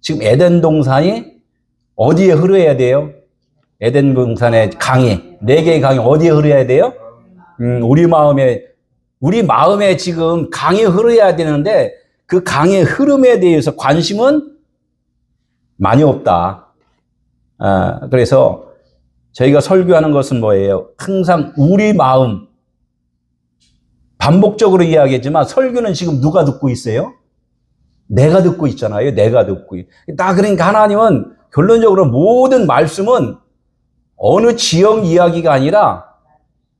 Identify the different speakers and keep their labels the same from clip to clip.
Speaker 1: 지금 에덴 동산이 어디에 흐르어야 돼요? 에덴 동산의 강이, 4개의 강이 어디에 흐르어야 돼요? 우리 마음에 지금 강이 흐르어야 되는데 그 강의 흐름에 대해서 관심은 많이 없다. 그래서 저희가 설교하는 것은 뭐예요? 항상 우리 마음, 반복적으로 이야기했지만 설교는 지금 누가 듣고 있어요? 내가 듣고 있잖아요. 내가 듣고. 그러니까 하나님은 결론적으로 모든 말씀은 어느 지역 이야기가 아니라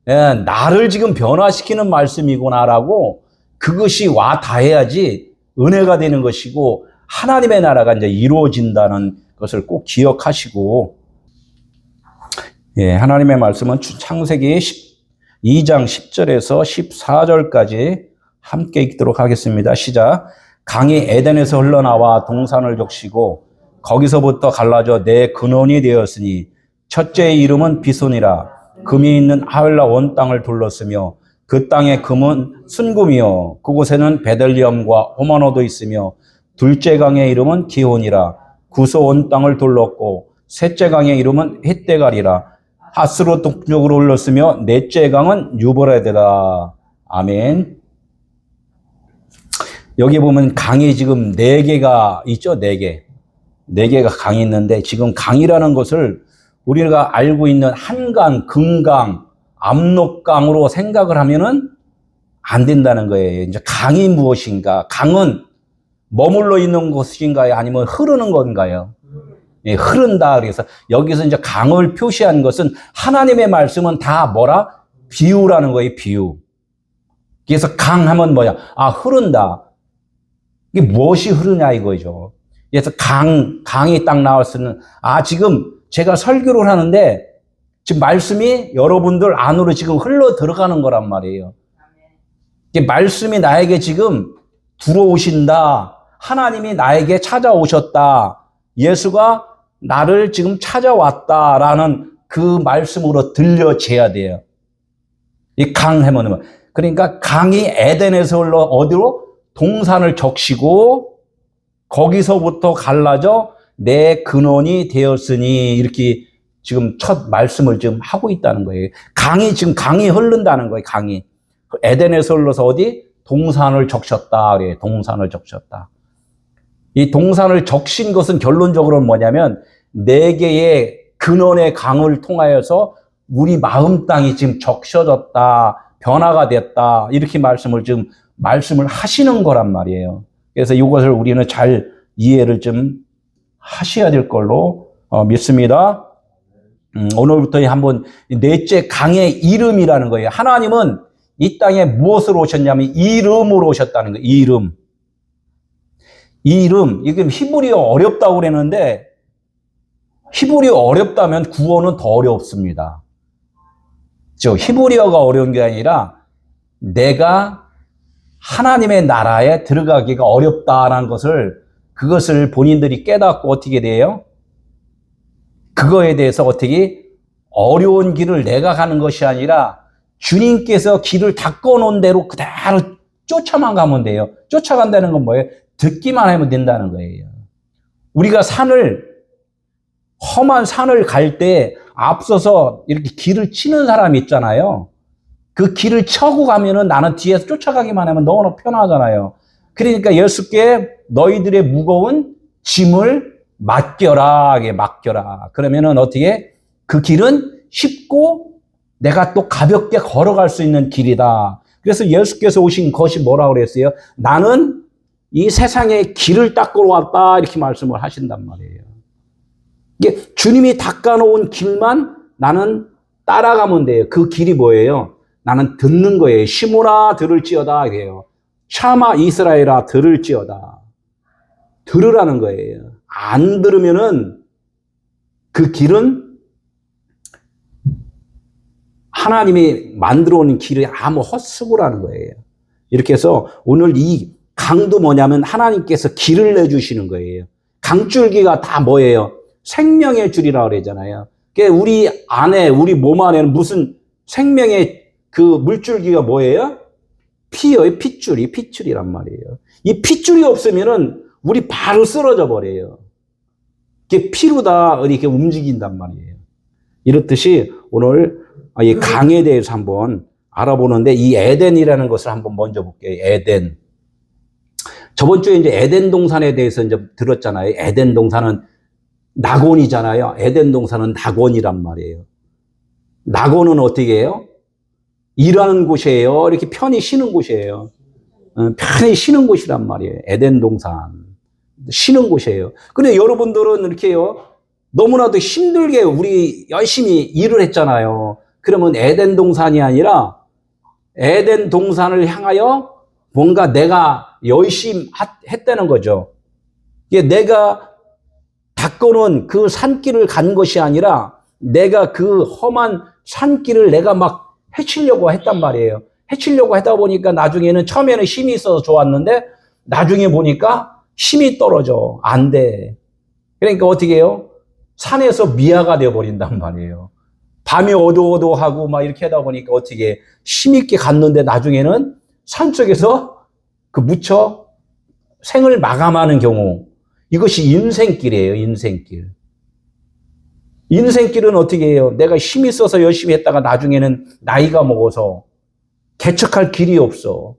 Speaker 1: 나를 지금 변화시키는 말씀이구나라고 그것이 와 닿아야지 은혜가 되는 것이고 하나님의 나라가 이제 이루어진다는 것을 꼭 기억하시고, 하나님의 말씀은 창세기 2장 10절에서 14절까지 함께 읽도록 하겠습니다. 시작. 강이 에덴에서 흘러나와 동산을 적시고 거기서부터 갈라져 네 근원이 되었으니 첫째의 이름은 비손이라. 금이 있는 하윌라 온 땅을 둘렀으며 그 땅의 금은 순금이요 그곳에는 베들리엄과 호마노도 있으며 둘째 강의 이름은 기혼이라. 구소 온 땅을 둘렀고 셋째 강의 이름은 헷대갈이라. 하스로 동쪽으로 흘렀으며 넷째 강은 유브라데라. 아멘. 여기 보면 강이 지금 4개가 있죠. 4개. 4개가 강이 있는데 지금 강이라는 것을 우리가 알고 있는 한강, 금강, 압록강으로 생각을 하면은 안 된다는 거예요. 이제 강이 무엇인가? 강은 머물러 있는 곳인가요? 아니면 흐르는 건가요? 흐른다. 그래서 여기서 이제 강을 표시한 것은 하나님의 말씀은 다 뭐라? 비유라는 거예요. 비유. 그래서 강 하면 뭐야? 흐른다. 이게 무엇이 흐르냐 이거죠. 그래서 강이 딱 나왔으면, 지금 제가 설교를 하는데 지금 말씀이 여러분들 안으로 지금 흘러 들어가는 거란 말이에요. 말씀이 나에게 지금 들어오신다. 하나님이 나에게 찾아오셨다. 예수가 나를 지금 찾아왔다라는 그 말씀으로 들려져야 돼요. 이 강 해면 그러니까 강이 에덴에서 흘러 어디로? 동산을 적시고 거기서부터 갈라져 내 근원이 되었으니 이렇게 지금 첫 말씀을 지금 하고 있다는 거예요. 강이 흐른다는 거예요. 강이 에덴에서 흘러서 어디? 동산을 적셨다. 그래. 동산을 적셨다. 이 동산을 적신 것은 결론적으로는 뭐냐면 4개의 근원의 강을 통하여서 우리 마음 땅이 지금 적셔졌다. 변화가 됐다. 이렇게 말씀을 하시는 거란 말이에요. 그래서 이것을 우리는 잘 이해를 좀 하셔야 될 걸로 믿습니다. 오늘부터 한번 넷째 강의 이름이라는 거예요. 하나님은 이 땅에 무엇으로 오셨냐면 이름으로 오셨다는 거예요. 이름. 이게 히브리어 어렵다고 그랬는데 히브리어 어렵다면 구원은 더 어렵습니다. 히브리어가 어려운 게 아니라 내가 하나님의 나라에 들어가기가 어렵다라는 그것을 본인들이 깨닫고 어떻게 돼요? 그거에 대해서 어떻게 어려운 길을 내가 가는 것이 아니라 주님께서 길을 닦아놓은 대로 그대로 쫓아만 가면 돼요. 쫓아간다는 건 뭐예요? 듣기만 하면 된다는 거예요. 우리가 험한 산을 갈 때 앞서서 이렇게 길을 치는 사람이 있잖아요. 그 길을 쳐고 가면은 나는 뒤에서 쫓아가기만 하면 너무나 편하잖아요. 그러니까 예수께 너희들의 무거운 짐을 맡겨라. 그러면은 어떻게? 그 길은 쉽고 내가 또 가볍게 걸어갈 수 있는 길이다. 그래서 예수께서 오신 것이 뭐라고 그랬어요? 나는 이 세상에 길을 닦으러 왔다. 이렇게 말씀을 하신단 말이에요. 이게 주님이 닦아놓은 길만 나는 따라가면 돼요. 그 길이 뭐예요? 나는 듣는 거예요. 시므라 들을지어다. 이래요. 샤마 이스라엘아 들을지어다. 들으라는 거예요. 안 들으면은 그 길은 하나님이 만들어 놓은 길이 아무 헛수고라는 거예요. 이렇게 해서 오늘 이 강도 뭐냐면 하나님께서 길을 내주시는 거예요. 강줄기가 다 뭐예요? 생명의 줄이라고 그러잖아요. 그러니까 우리 몸 안에는 무슨 생명의 그 물줄기가 뭐예요? 피예요. 핏줄이란 말이에요. 이 핏줄이 없으면은 우리 바로 쓰러져 버려요. 이게 피로 다 이렇게 움직인단 말이에요. 이렇듯이 오늘 이 강에 대해서 한번 알아보는데 이 에덴이라는 것을 한번 먼저 볼게요. 에덴. 저번 주에 이제 에덴 동산에 대해서 이제 들었잖아요. 에덴 동산은 낙원이잖아요. 에덴 동산은 낙원이란 말이에요. 낙원은 어떻게 해요? 일하는 곳이에요. 이렇게 편히 쉬는 곳이에요. 편히 쉬는 곳이란 말이에요. 에덴 동산. 쉬는 곳이에요. 근데 여러분들은 이렇게요. 너무나도 힘들게 우리 열심히 일을 했잖아요. 그러면 에덴 동산이 아니라 에덴 동산을 향하여 뭔가 내가 열심히 했다는 거죠. 이게 내가 닦아놓은 그 산길을 간 것이 아니라 내가 그 험한 산길을 내가 막 헤치려고 했단 말이에요. 헤치려고 하다 보니까 나중에는 처음에는 힘이 있어서 좋았는데 나중에 보니까 힘이 떨어져. 안 돼. 그러니까 어떻게 해요? 산에서 미아가 되어버린단 말이에요. 밤이 어두워하고 막 이렇게 하다 보니까 어떻게 힘있게 갔는데 나중에는 산속에서 그 묻혀 생을 마감하는 경우. 이것이 인생길이에요. 인생길. 인생길은 어떻게 해요? 내가 힘이 있어서 열심히 했다가 나중에는 나이가 먹어서 개척할 길이 없어.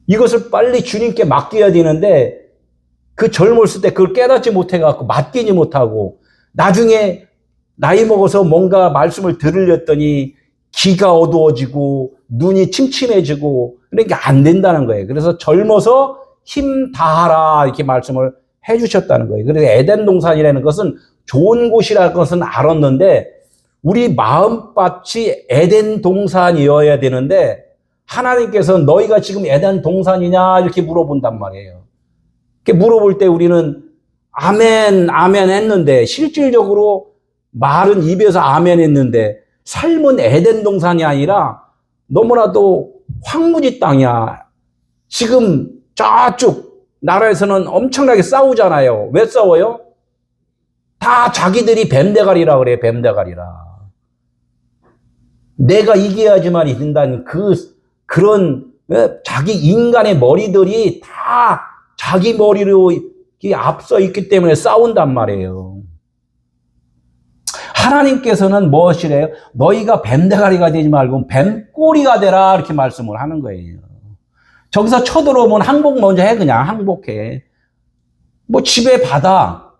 Speaker 1: 이것을 빨리 주님께 맡겨야 되는데 그 젊었을 때 그걸 깨닫지 못해갖고 맡기지 못하고 나중에 나이 먹어서 뭔가 말씀을 들으렸더니 귀가 어두워지고 눈이 침침해지고 그러니까 안 된다는 거예요. 그래서 젊어서 힘 다하라 이렇게 말씀을 해주셨다는 거예요. 그래서 에덴 동산이라는 것은 좋은 곳이라는 것은 알았는데 우리 마음밭이 에덴 동산이어야 되는데 하나님께서 너희가 지금 에덴 동산이냐 이렇게 물어본단 말이에요. 이렇게 물어볼 때 우리는 아멘 아멘 했는데 실질적으로 말은 입에서 아멘 했는데 삶은 에덴 동산이 아니라 너무나도 황무지 땅이야. 지금 저쪽 나라에서는 엄청나게 싸우잖아요. 왜 싸워요? 다 자기들이 뱀대가리라 그래. 뱀대가리라. 내가 이겨야지만 된다는 그런 자기 인간의 머리들이 다 자기 머리로 앞서 있기 때문에 싸운단 말이에요. 하나님께서는 무엇이래요? 너희가 뱀대가리가 되지 말고 뱀꼬리가 되라 이렇게 말씀을 하는 거예요. 저기서 쳐들어오면 항복 먼저 해. 그냥 항복해. 뭐 지배 받아.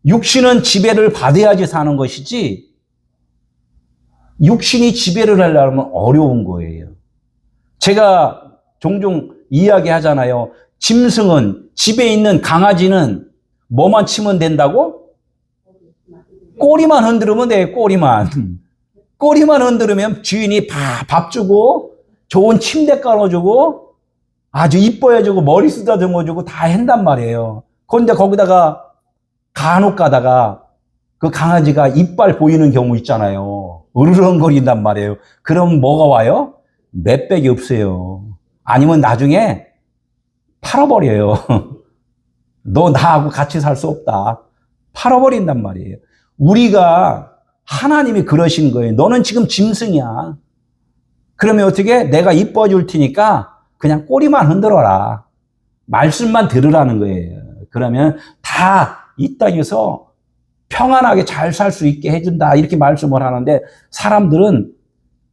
Speaker 1: 육신은 지배를 받아야지 사는 것이지 육신이 지배를 하려면 어려운 거예요. 제가 종종 이야기하잖아요. 짐승은 집에 있는 강아지는 뭐만 치면 된다고? 꼬리만 흔들으면 돼. 꼬리만 흔들으면 주인이 밥 주고 좋은 침대 깔아주고 아주 이뻐해주고 머리 쓰다듬어주고 다 한단 말이에요. 그런데 거기다가 간혹 가다가 그 강아지가 이빨 보이는 경우 있잖아요. 으르렁거린단 말이에요. 그럼 뭐가 와요? 맷백이 없어요. 아니면 나중에 팔아버려요. 너 나하고 같이 살 수 없다. 팔아버린단 말이에요. 우리가 하나님이 그러신 거예요. 너는 지금 짐승이야. 그러면 어떻게? 내가 이뻐줄 테니까 그냥 꼬리만 흔들어라. 말씀만 들으라는 거예요. 그러면 다 이 땅에서 평안하게 잘 살 수 있게 해준다. 이렇게 말씀을 하는데 사람들은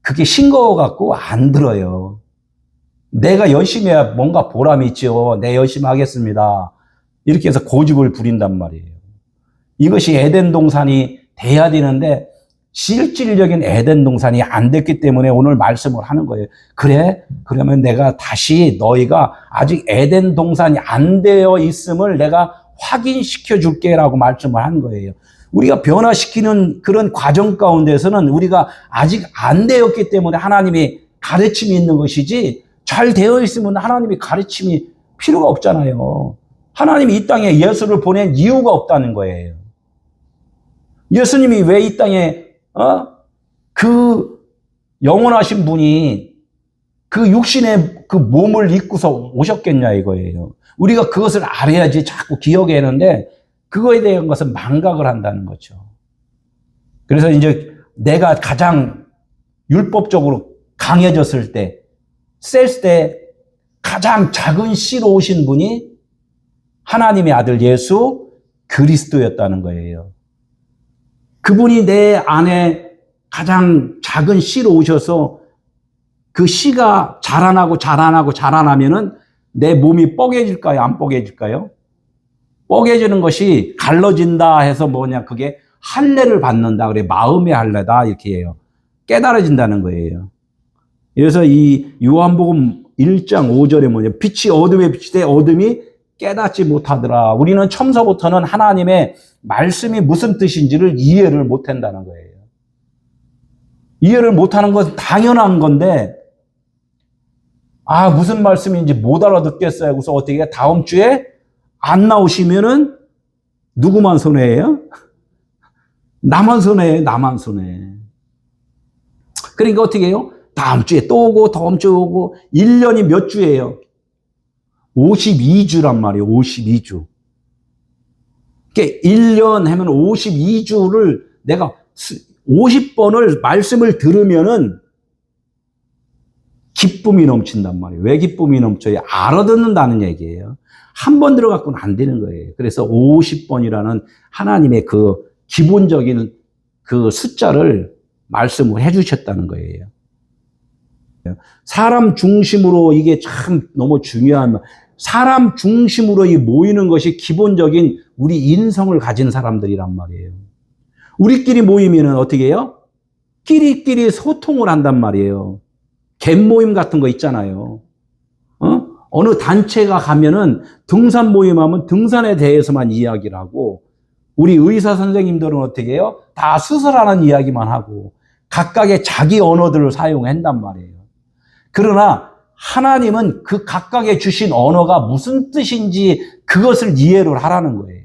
Speaker 1: 그게 싱거워 갖고 안 들어요. 내가 열심히 해야 뭔가 보람이 있죠. 내 열심히 하겠습니다. 이렇게 해서 고집을 부린단 말이에요. 이것이 에덴 동산이 돼야 되는데 실질적인 에덴 동산이 안 됐기 때문에 오늘 말씀을 하는 거예요. 그래? 그러면 내가 다시 너희가 아직 에덴 동산이 안 되어 있음을 내가 확인시켜 줄게라고 말씀을 한 거예요. 우리가 변화시키는 그런 과정 가운데서는 우리가 아직 안 되었기 때문에 하나님이 가르침이 있는 것이지 잘 되어 있으면 하나님이 가르침이 필요가 없잖아요. 하나님이 이 땅에 예수를 보낸 이유가 없다는 거예요. 예수님이 왜 이 땅에 그 영원하신 분이 그 육신의 그 몸을 입고서 오셨겠냐 이거예요. 우리가 그것을 알아야지 자꾸 기억하는데 그거에 대한 것은 망각을 한다는 거죠. 그래서 이제 내가 가장 율법적으로 강해졌을 때, 셀 때 가장 작은 씨로 오신 분이 하나님의 아들 예수 그리스도였다는 거예요. 그분이 내 안에 가장 작은 씨로 오셔서 그 씨가 자라나면은 내 몸이 뻐개질까요? 안 뻐개질까요? 뻐개지는 것이 갈라진다 해서 뭐냐, 그게 할례를 받는다. 그래, 마음의 할례다. 이렇게 해요. 깨달아진다는 거예요. 그래서 이 요한복음 1장 5절에 뭐냐, 빛이 어둠에 비치되 어둠이 깨닫지 못하더라. 우리는 처음서부터는 하나님의 말씀이 무슨 뜻인지를 이해를 못한다는 거예요. 이해를 못하는 건 당연한 건데, 무슨 말씀인지 못 알아듣겠어요. 그래서 어떻게 다음 주에 안 나오시면은 누구만 손해예요? 나만 손해예요. 나만 손해. 그러니까 어떻게 해요? 다음 주에 또 오고 다음 주에 오고 1년이 몇 주예요? 52주란 말이에요. 52주. 그러니까 1년 하면 52주를 내가 50번을 말씀을 들으면은 기쁨이 넘친단 말이에요. 왜 기쁨이 넘쳐요? 알아듣는다는 얘기예요. 한 번 들어갖고는 안 되는 거예요. 그래서 50번이라는 하나님의 그 기본적인 그 숫자를 말씀을 해주셨다는 거예요. 사람 중심으로 이게 참 너무 중요한, 사람 중심으로 모이는 것이 기본적인 우리 인성을 가진 사람들이란 말이에요. 우리끼리 모이면은 어떻게 해요? 끼리끼리 소통을 한단 말이에요. 갯 모임 같은 거 있잖아요. 어느 단체가 가면은 등산 모임하면 등산에 대해서만 이야기를 하고, 우리 의사 선생님들은 어떻게 해요? 다 수술하는 이야기만 하고 각각의 자기 언어들을 사용한단 말이에요. 그러나 하나님은 그 각각의 주신 언어가 무슨 뜻인지 그것을 이해를 하라는 거예요.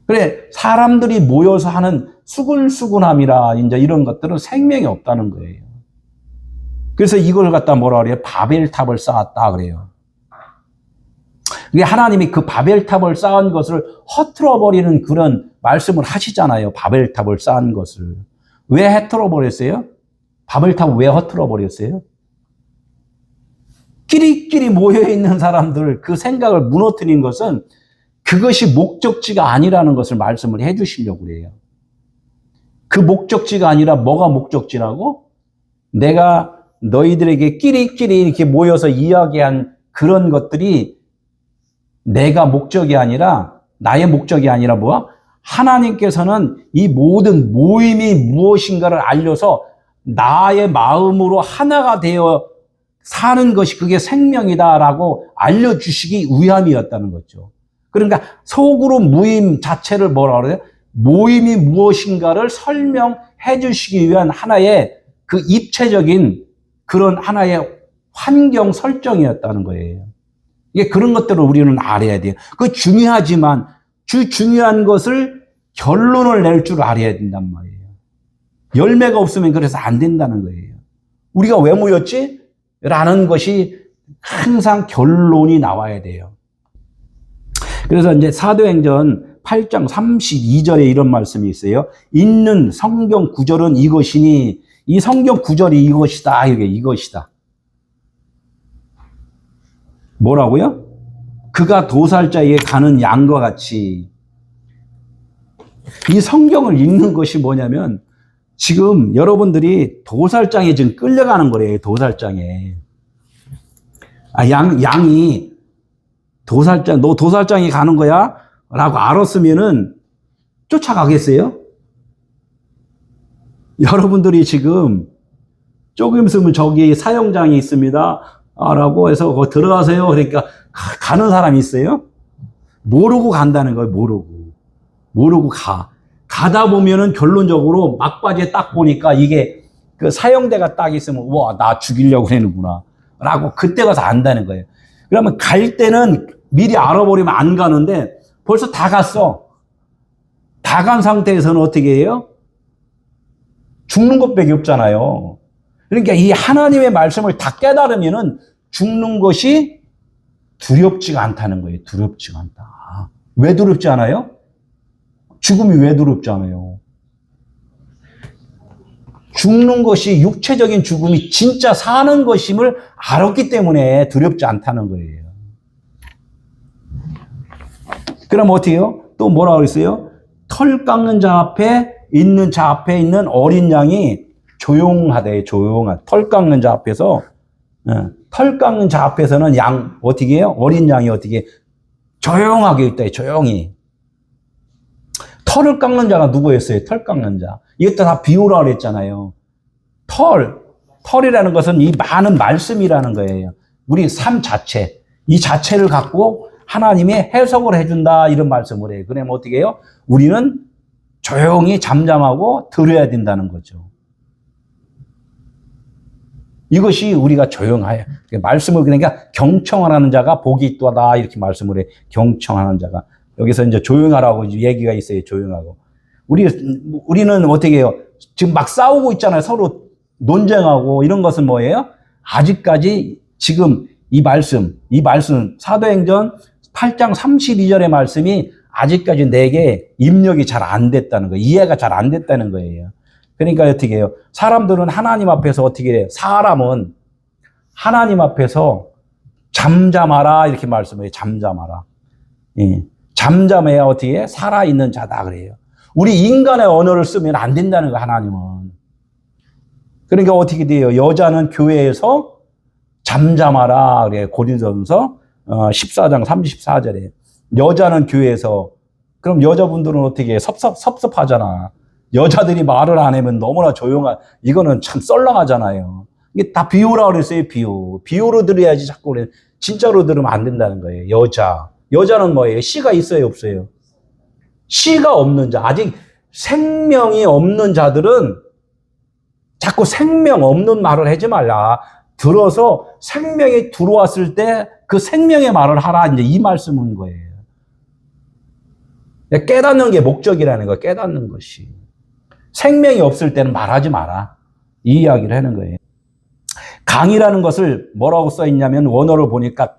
Speaker 1: 그래, 사람들이 모여서 하는 수근수근함이라 이제 이런 것들은 생명이 없다는 거예요. 그래서 이걸 갖다 뭐라 그래요? 바벨탑을 쌓았다 그래요. 하나님이 그 바벨탑을 쌓은 것을 허틀어 버리는 그런 말씀을 하시잖아요. 바벨탑을 쌓은 것을. 왜 허틀어 버렸어요? 바벨탑을 왜 허틀어 버렸어요? 끼리끼리 모여있는 사람들 그 생각을 무너뜨린 것은 그것이 목적지가 아니라는 것을 말씀을 해 주시려고 그래요. 그 목적지가 아니라 뭐가 목적지라고? 내가 너희들에게 끼리끼리 이렇게 모여서 이야기한 그런 것들이 내가 목적이 아니라, 나의 목적이 아니라 뭐야? 하나님께서는 이 모든 모임이 무엇인가를 알려서 나의 마음으로 하나가 되어 사는 것이 그게 생명이다라고 알려주시기 위함이었다는 거죠. 그러니까 속으로 모임 자체를 뭐라 그래요? 모임이 무엇인가를 설명해 주시기 위한 하나의 그 입체적인 그런 하나의 환경 설정이었다는 거예요. 이게 그런 것들을 우리는 알아야 돼요. 그 중요하지만 중요한 것을 결론을 낼 줄 알아야 된단 말이에요. 열매가 없으면 그래서 안 된다는 거예요. 우리가 왜 모였지? 라는 것이 항상 결론이 나와야 돼요. 그래서 이제 사도행전 8장 32절에 이런 말씀이 있어요. 있는 성경 구절은 이것이니, 이 성경 구절이 이것이다. 이것이다. 뭐라고요? 그가 도살자에게 가는 양과 같이. 이 성경을 읽는 것이 뭐냐면 지금 여러분들이 도살장에 지금 끌려가는 거래요. 도살장에. 양이 너 도살장에 가는 거야? 라고 알았으면은 쫓아가겠어요? 여러분들이 지금 조금 있으면 저기 사형장이 있습니다. 라고 해서 거기 들어가세요. 그러니까 가는 사람이 있어요? 모르고 간다는 거예요. 모르고 가. 가다 보면은 결론적으로 막바지에 딱 보니까 이게 그 사형대가 딱 있으면 와, 나 죽이려고 하는구나. 라고 그때 가서 안다는 거예요. 그러면 갈 때는 미리 알아버리면 안 가는데 벌써 다 갔어. 다 간 상태에서는 어떻게 해요? 죽는 것밖에 없잖아요. 그러니까 이 하나님의 말씀을 다 깨달으면은 죽는 것이 두렵지가 않다는 거예요. 두렵지가 않다. 왜 두렵지 않아요? 죽음이 왜 두렵지 않아요? 죽는 것이 육체적인 죽음이 진짜 사는 것임을 알았기 때문에 두렵지 않다는 거예요. 그럼 어떻게 해요? 또 뭐라고 그랬어요? 털 깎는 자 앞에 있는 어린 양이 조용하대, 조용한. 털 깎는 자 앞에서, 털 깎는 자 앞에서는 양, 어떻게 해요? 어린 양이 어떻게 조용하게 있다, 조용히. 털을 깎는 자가 누구였어요? 털 깎는 자. 이것도 다 비유라 그랬잖아요. 털이라는 것은 이 많은 말씀이라는 거예요. 우리 삶 자체, 이 자체를 갖고 하나님이 해석을 해준다, 이런 말씀을 해요. 그러면 어떻게 해요? 우리는 조용히 잠잠하고 들어야 된다는 거죠. 이것이 우리가 조용하여 말씀을, 그러니까 경청하는 자가 복이 있도다, 이렇게 말씀을 해. 경청하는 자가. 여기서 이제 조용하라고 얘기가 있어요. 조용하고. 우리는 어떻게 해요? 지금 막 싸우고 있잖아요. 서로 논쟁하고. 이런 것은 뭐예요? 아직까지 지금 이 말씀 사도행전 8장 32절의 말씀이 아직까지 내게 입력이 잘 안 됐다는 거예요. 이해가 잘 안 됐다는 거예요. 그러니까 어떻게 해요? 사람들은 하나님 앞에서 어떻게 해요? 사람은 하나님 앞에서 잠잠하라, 이렇게 말씀해요. 잠잠하라. 예. 잠잠해야 어떻게 해? 살아있는 자다 그래요. 우리 인간의 언어를 쓰면 안 된다는 거예요, 하나님은. 그러니까 어떻게 돼요? 여자는 교회에서 잠잠하라 그래요. 고린도전서 14장 34절에. 여자는 교회에서. 그럼 여자분들은 어떻게 해? 섭섭하잖아. 여자들이 말을 안 하면 너무나 이거는 참 썰렁하잖아요. 이게 다 비유라고 그랬어요, 비유. 비유로 들어야지 자꾸 그래. 진짜로 들으면 안 된다는 거예요, 여자는 뭐예요? 씨가 있어요, 없어요? 씨가 없는 자, 아직 생명이 없는 자들은 자꾸 생명 없는 말을 하지 말라. 들어서 생명이 들어왔을 때 그 생명의 말을 하라, 이제 이 말씀인 거예요. 깨닫는 게 목적이라는 거예요, 깨닫는 것이. 생명이 없을 때는 말하지 마라, 이 이야기를 하는 거예요. 강이라는 것을 뭐라고 써 있냐면, 원어를 보니까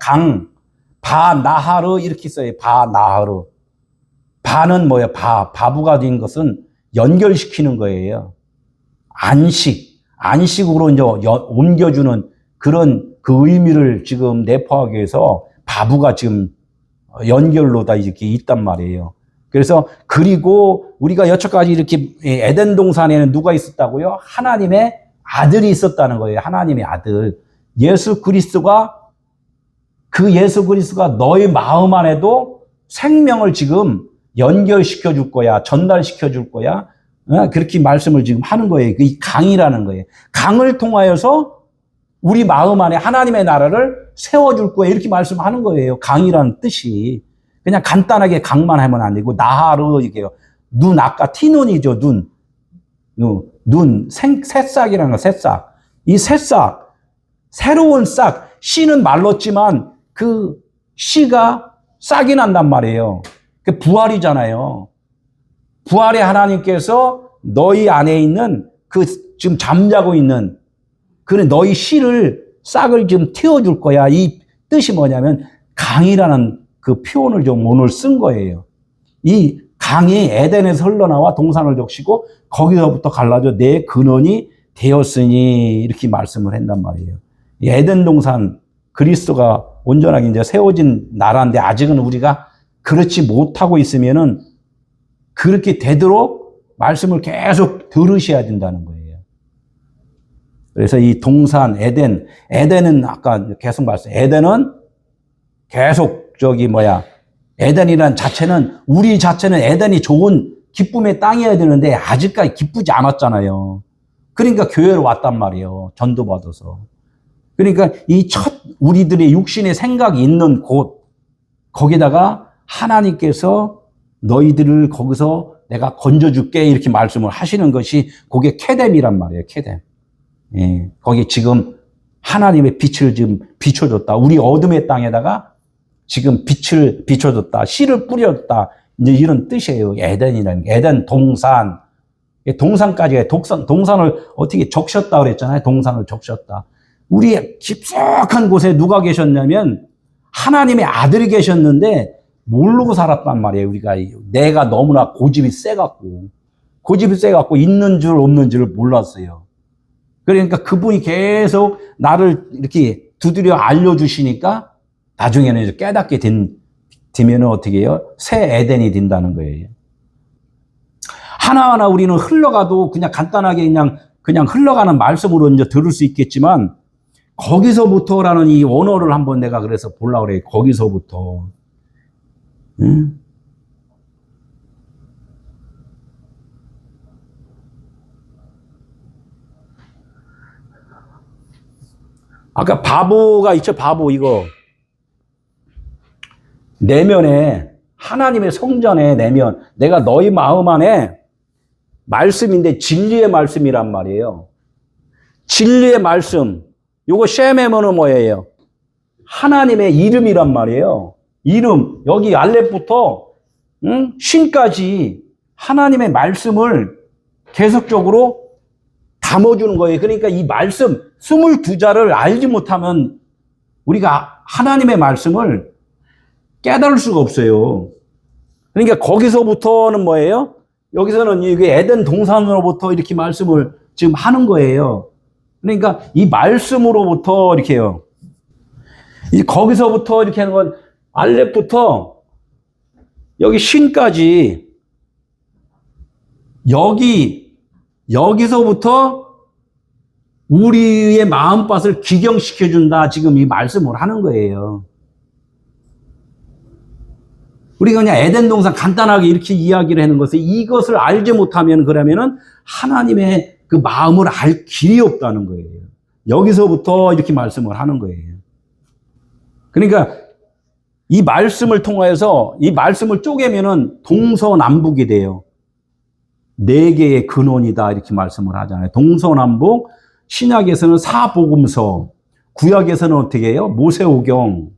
Speaker 1: 바나하르 이렇게 써요. 바나하르. 바는 뭐예요? 바부가 된 것은 연결시키는 거예요. 안식으로 이제 옮겨주는 그런 그 의미를 지금 내포하기 위해서 바부가 지금 연결로 다 이렇게 있단 말이에요. 그래서 그리고 우리가 여태까지 이렇게 에덴 동산에는 누가 있었다고요? 하나님의 아들이 있었다는 거예요. 하나님의 아들. 예수 그리스도가 너의 마음 안에도 생명을 지금 연결시켜 줄 거야. 전달시켜 줄 거야. 그렇게 말씀을 지금 하는 거예요. 이 강이라는 거예요. 강을 통하여서 우리 마음 안에 하나님의 나라를 세워줄 거예요. 이렇게 말씀하는 거예요. 강이라는 뜻이. 그냥 간단하게 강만 하면 안 되고, 나하르, 이게요. 눈, 아까 티눈이죠, 새싹이라는 거, 새싹. 이 새싹, 새로운 싹, 씨는 말랐지만 그 씨가 싹이 난단 말이에요. 그 부활이잖아요. 부활의 하나님께서 너희 안에 있는 지금 잠자고 있는 너희 싹을 지금 틔워줄 거야. 이 뜻이 뭐냐면, 강이라는 그 표현을 좀 오늘 쓴 거예요. 이 강이 에덴에서 흘러나와 동산을 적시고 거기서부터 갈라져 내 근원이 되었으니, 이렇게 말씀을 한단 말이에요. 이 에덴 동산, 그리스도가 온전하게 이제 세워진 나라인데 아직은 우리가 그렇지 못하고 있으면은 그렇게 되도록 말씀을 계속 들으셔야 된다는 거예요. 그래서 이 동산, 에덴은 아까 계속 에덴은 계속 에덴이란 자체는, 우리 자체는 에덴이 좋은 기쁨의 땅이어야 되는데 아직까지 기쁘지 않았잖아요. 그러니까 교회로 왔단 말이에요. 전도받아서. 그러니까 우리들의 육신의 생각이 있는 곳, 거기다가 하나님께서 너희들을 거기서 내가 건져줄게, 이렇게 말씀을 하시는 것이 그게 케뎀이란 말이에요. 케뎀. 예, 거기 지금 하나님의 빛을 지금 비춰줬다. 우리 어둠의 땅에다가 지금 빛을 비춰줬다. 씨를 뿌렸다. 이제 이런 뜻이에요. 에덴이라는 게. 에덴 동산. 동산까지, 동산을 어떻게 적셨다 그랬잖아요. 동산을 적셨다. 우리 깊숙한 곳에 누가 계셨냐면 하나님의 아들이 계셨는데 모르고 살았단 말이에요. 내가 너무나 고집이 세갖고 있는 줄 없는 줄을 몰랐어요. 그러니까 그분이 계속 나를 이렇게 두드려 알려주시니까 나중에는 이제 깨닫게 되면 어떻게 해요? 새 에덴이 된다는 거예요. 하나하나 우리는 흘러가도 그냥 간단하게 그냥 흘러가는 말씀으로 이제 들을 수 있겠지만, 거기서부터라는 이 원어를 한번 내가 그래서 보려고 그래. 거기서부터. 응? 아까 바보가 있죠, 바보, 이거. 내면에, 하나님의 성전에 내면, 내가 너희 마음 안에 말씀인데 진리의 말씀이란 말이에요. 진리의 말씀. 요거 셰메모는 뭐예요? 하나님의 이름이란 말이에요. 이름. 여기 알렙부터 쉰까지 하나님의 말씀을 계속적으로 담아주는 거예요. 그러니까 이 말씀 22자를 알지 못하면 우리가 하나님의 말씀을 깨달을 수가 없어요. 그러니까 거기서부터는 뭐예요? 여기서는 이게 에덴 동산으로부터 이렇게 말씀을 지금 하는 거예요. 그러니까 이 말씀으로부터 이렇게요. 거기서부터 이렇게 하는 건 알렙부터 여기 쉰까지 여기서부터 우리의 마음밭을 기경시켜준다. 지금 이 말씀을 하는 거예요. 우리가 그냥 에덴 동산 간단하게 이렇게 이야기를 하는 것은 이것을 알지 못하면 그러면은 하나님의 그 마음을 알 길이 없다는 거예요. 여기서부터 이렇게 말씀을 하는 거예요. 그러니까 이 말씀을 통하여서 이 말씀을 쪼개면은 동서남북이 돼요. 네 개의 근원이다 이렇게 말씀을 하잖아요. 동서남북, 신약에서는 사복음서, 구약에서는 어떻게 해요? 모세오경.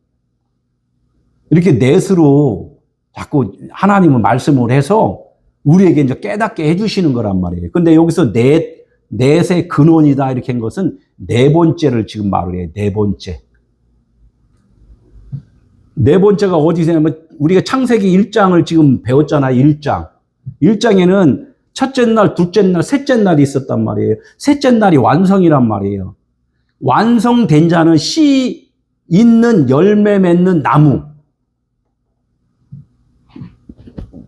Speaker 1: 이렇게 넷으로 자꾸 하나님은 말씀을 해서 우리에게 이제 깨닫게 해주시는 거란 말이에요. 근데 여기서 넷의 근원이다 이렇게 한 것은 네 번째를 지금 말을 해요. 네 번째. 네 번째가 어디서냐면 우리가 창세기 1장을 지금 배웠잖아요. 1장. 1장에는 첫째 날, 둘째 날, 셋째 날이 있었단 말이에요. 셋째 날이 완성이란 말이에요. 완성된 자는 씨 있는 열매 맺는 나무.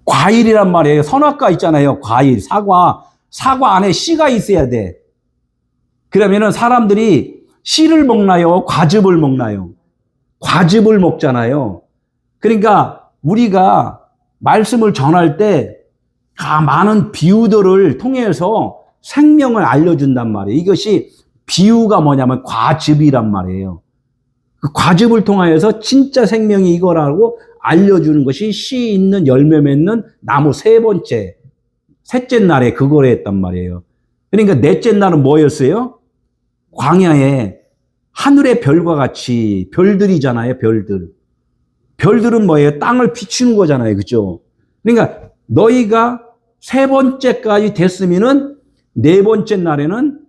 Speaker 1: 과일이란 말이에요. 선악과 있잖아요. 과일, 사과. 사과 안에 씨가 있어야 돼. 그러면은 사람들이 씨를 먹나요? 과즙을 먹나요? 과즙을 먹잖아요. 그러니까 우리가 말씀을 전할 때 많은 비유들을 통해서 생명을 알려준단 말이에요. 이것이 비유가 뭐냐면 과즙이란 말이에요. 그 과즙을 통하여서 진짜 생명이 이거라고 알려주는 것이 씨 있는 열매 맺는 나무 세 번째. 셋째 날에 그걸 했단 말이에요. 그러니까 넷째 날은 뭐였어요? 광야에 하늘의 별과 같이 별들이잖아요, 별들. 별들은 뭐예요? 땅을 비추는 거잖아요, 그죠? 그러니까 너희가 세 번째까지 됐으면은 네 번째 날에는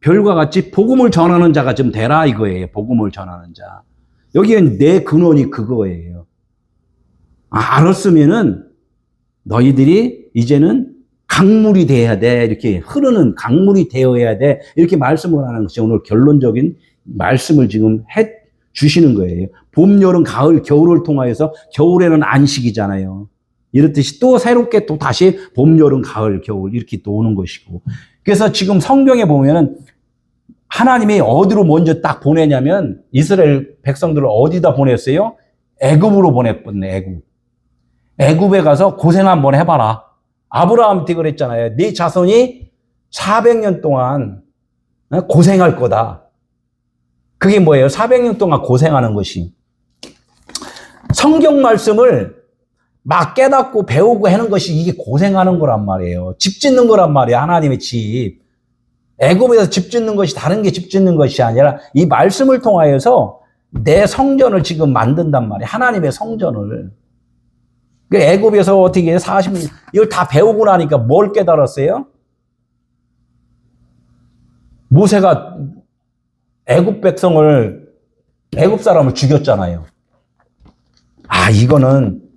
Speaker 1: 별과 같이 복음을 전하는 자가 좀 되라 이거예요. 복음을 전하는 자. 여기에 내 근원이 그거예요. 알았으면은 너희들이 이제는 강물이 돼야 돼. 이렇게 흐르는 강물이 되어야 돼. 이렇게 말씀을 하는 것이 오늘 결론적인 말씀을 지금 해 주시는 거예요. 봄, 여름, 가을, 겨울을 통하여서 겨울에는 안식이잖아요. 이렇듯이 또 새롭게 또 다시 봄, 여름, 가을, 겨울 이렇게 또 오는 것이고. 그래서 지금 성경에 보면은 하나님이 어디로 먼저 딱 보내냐면 이스라엘 백성들을 어디다 보냈어요? 애굽으로 보냈거든요. 애굽. 애굽에 가서 고생 한번 해봐라. 아브라함한테 그랬잖아요. 네 자손이 400년 동안 고생할 거다. 그게 뭐예요? 400년 동안 고생하는 것이. 성경 말씀을 막 깨닫고 배우고 하는 것이 이게 고생하는 거란 말이에요. 집 짓는 거란 말이에요. 하나님의 집. 애굽에서 집 짓는 것이 다른 게 집 짓는 것이 아니라 이 말씀을 통하여서 내 성전을 지금 만든단 말이에요. 하나님의 성전을. 애굽에서 어떻게 40년 이걸 다 배우고 나니까 뭘 깨달았어요? 모세가 애굽 백성을 애굽 사람을 죽였잖아요. 이거는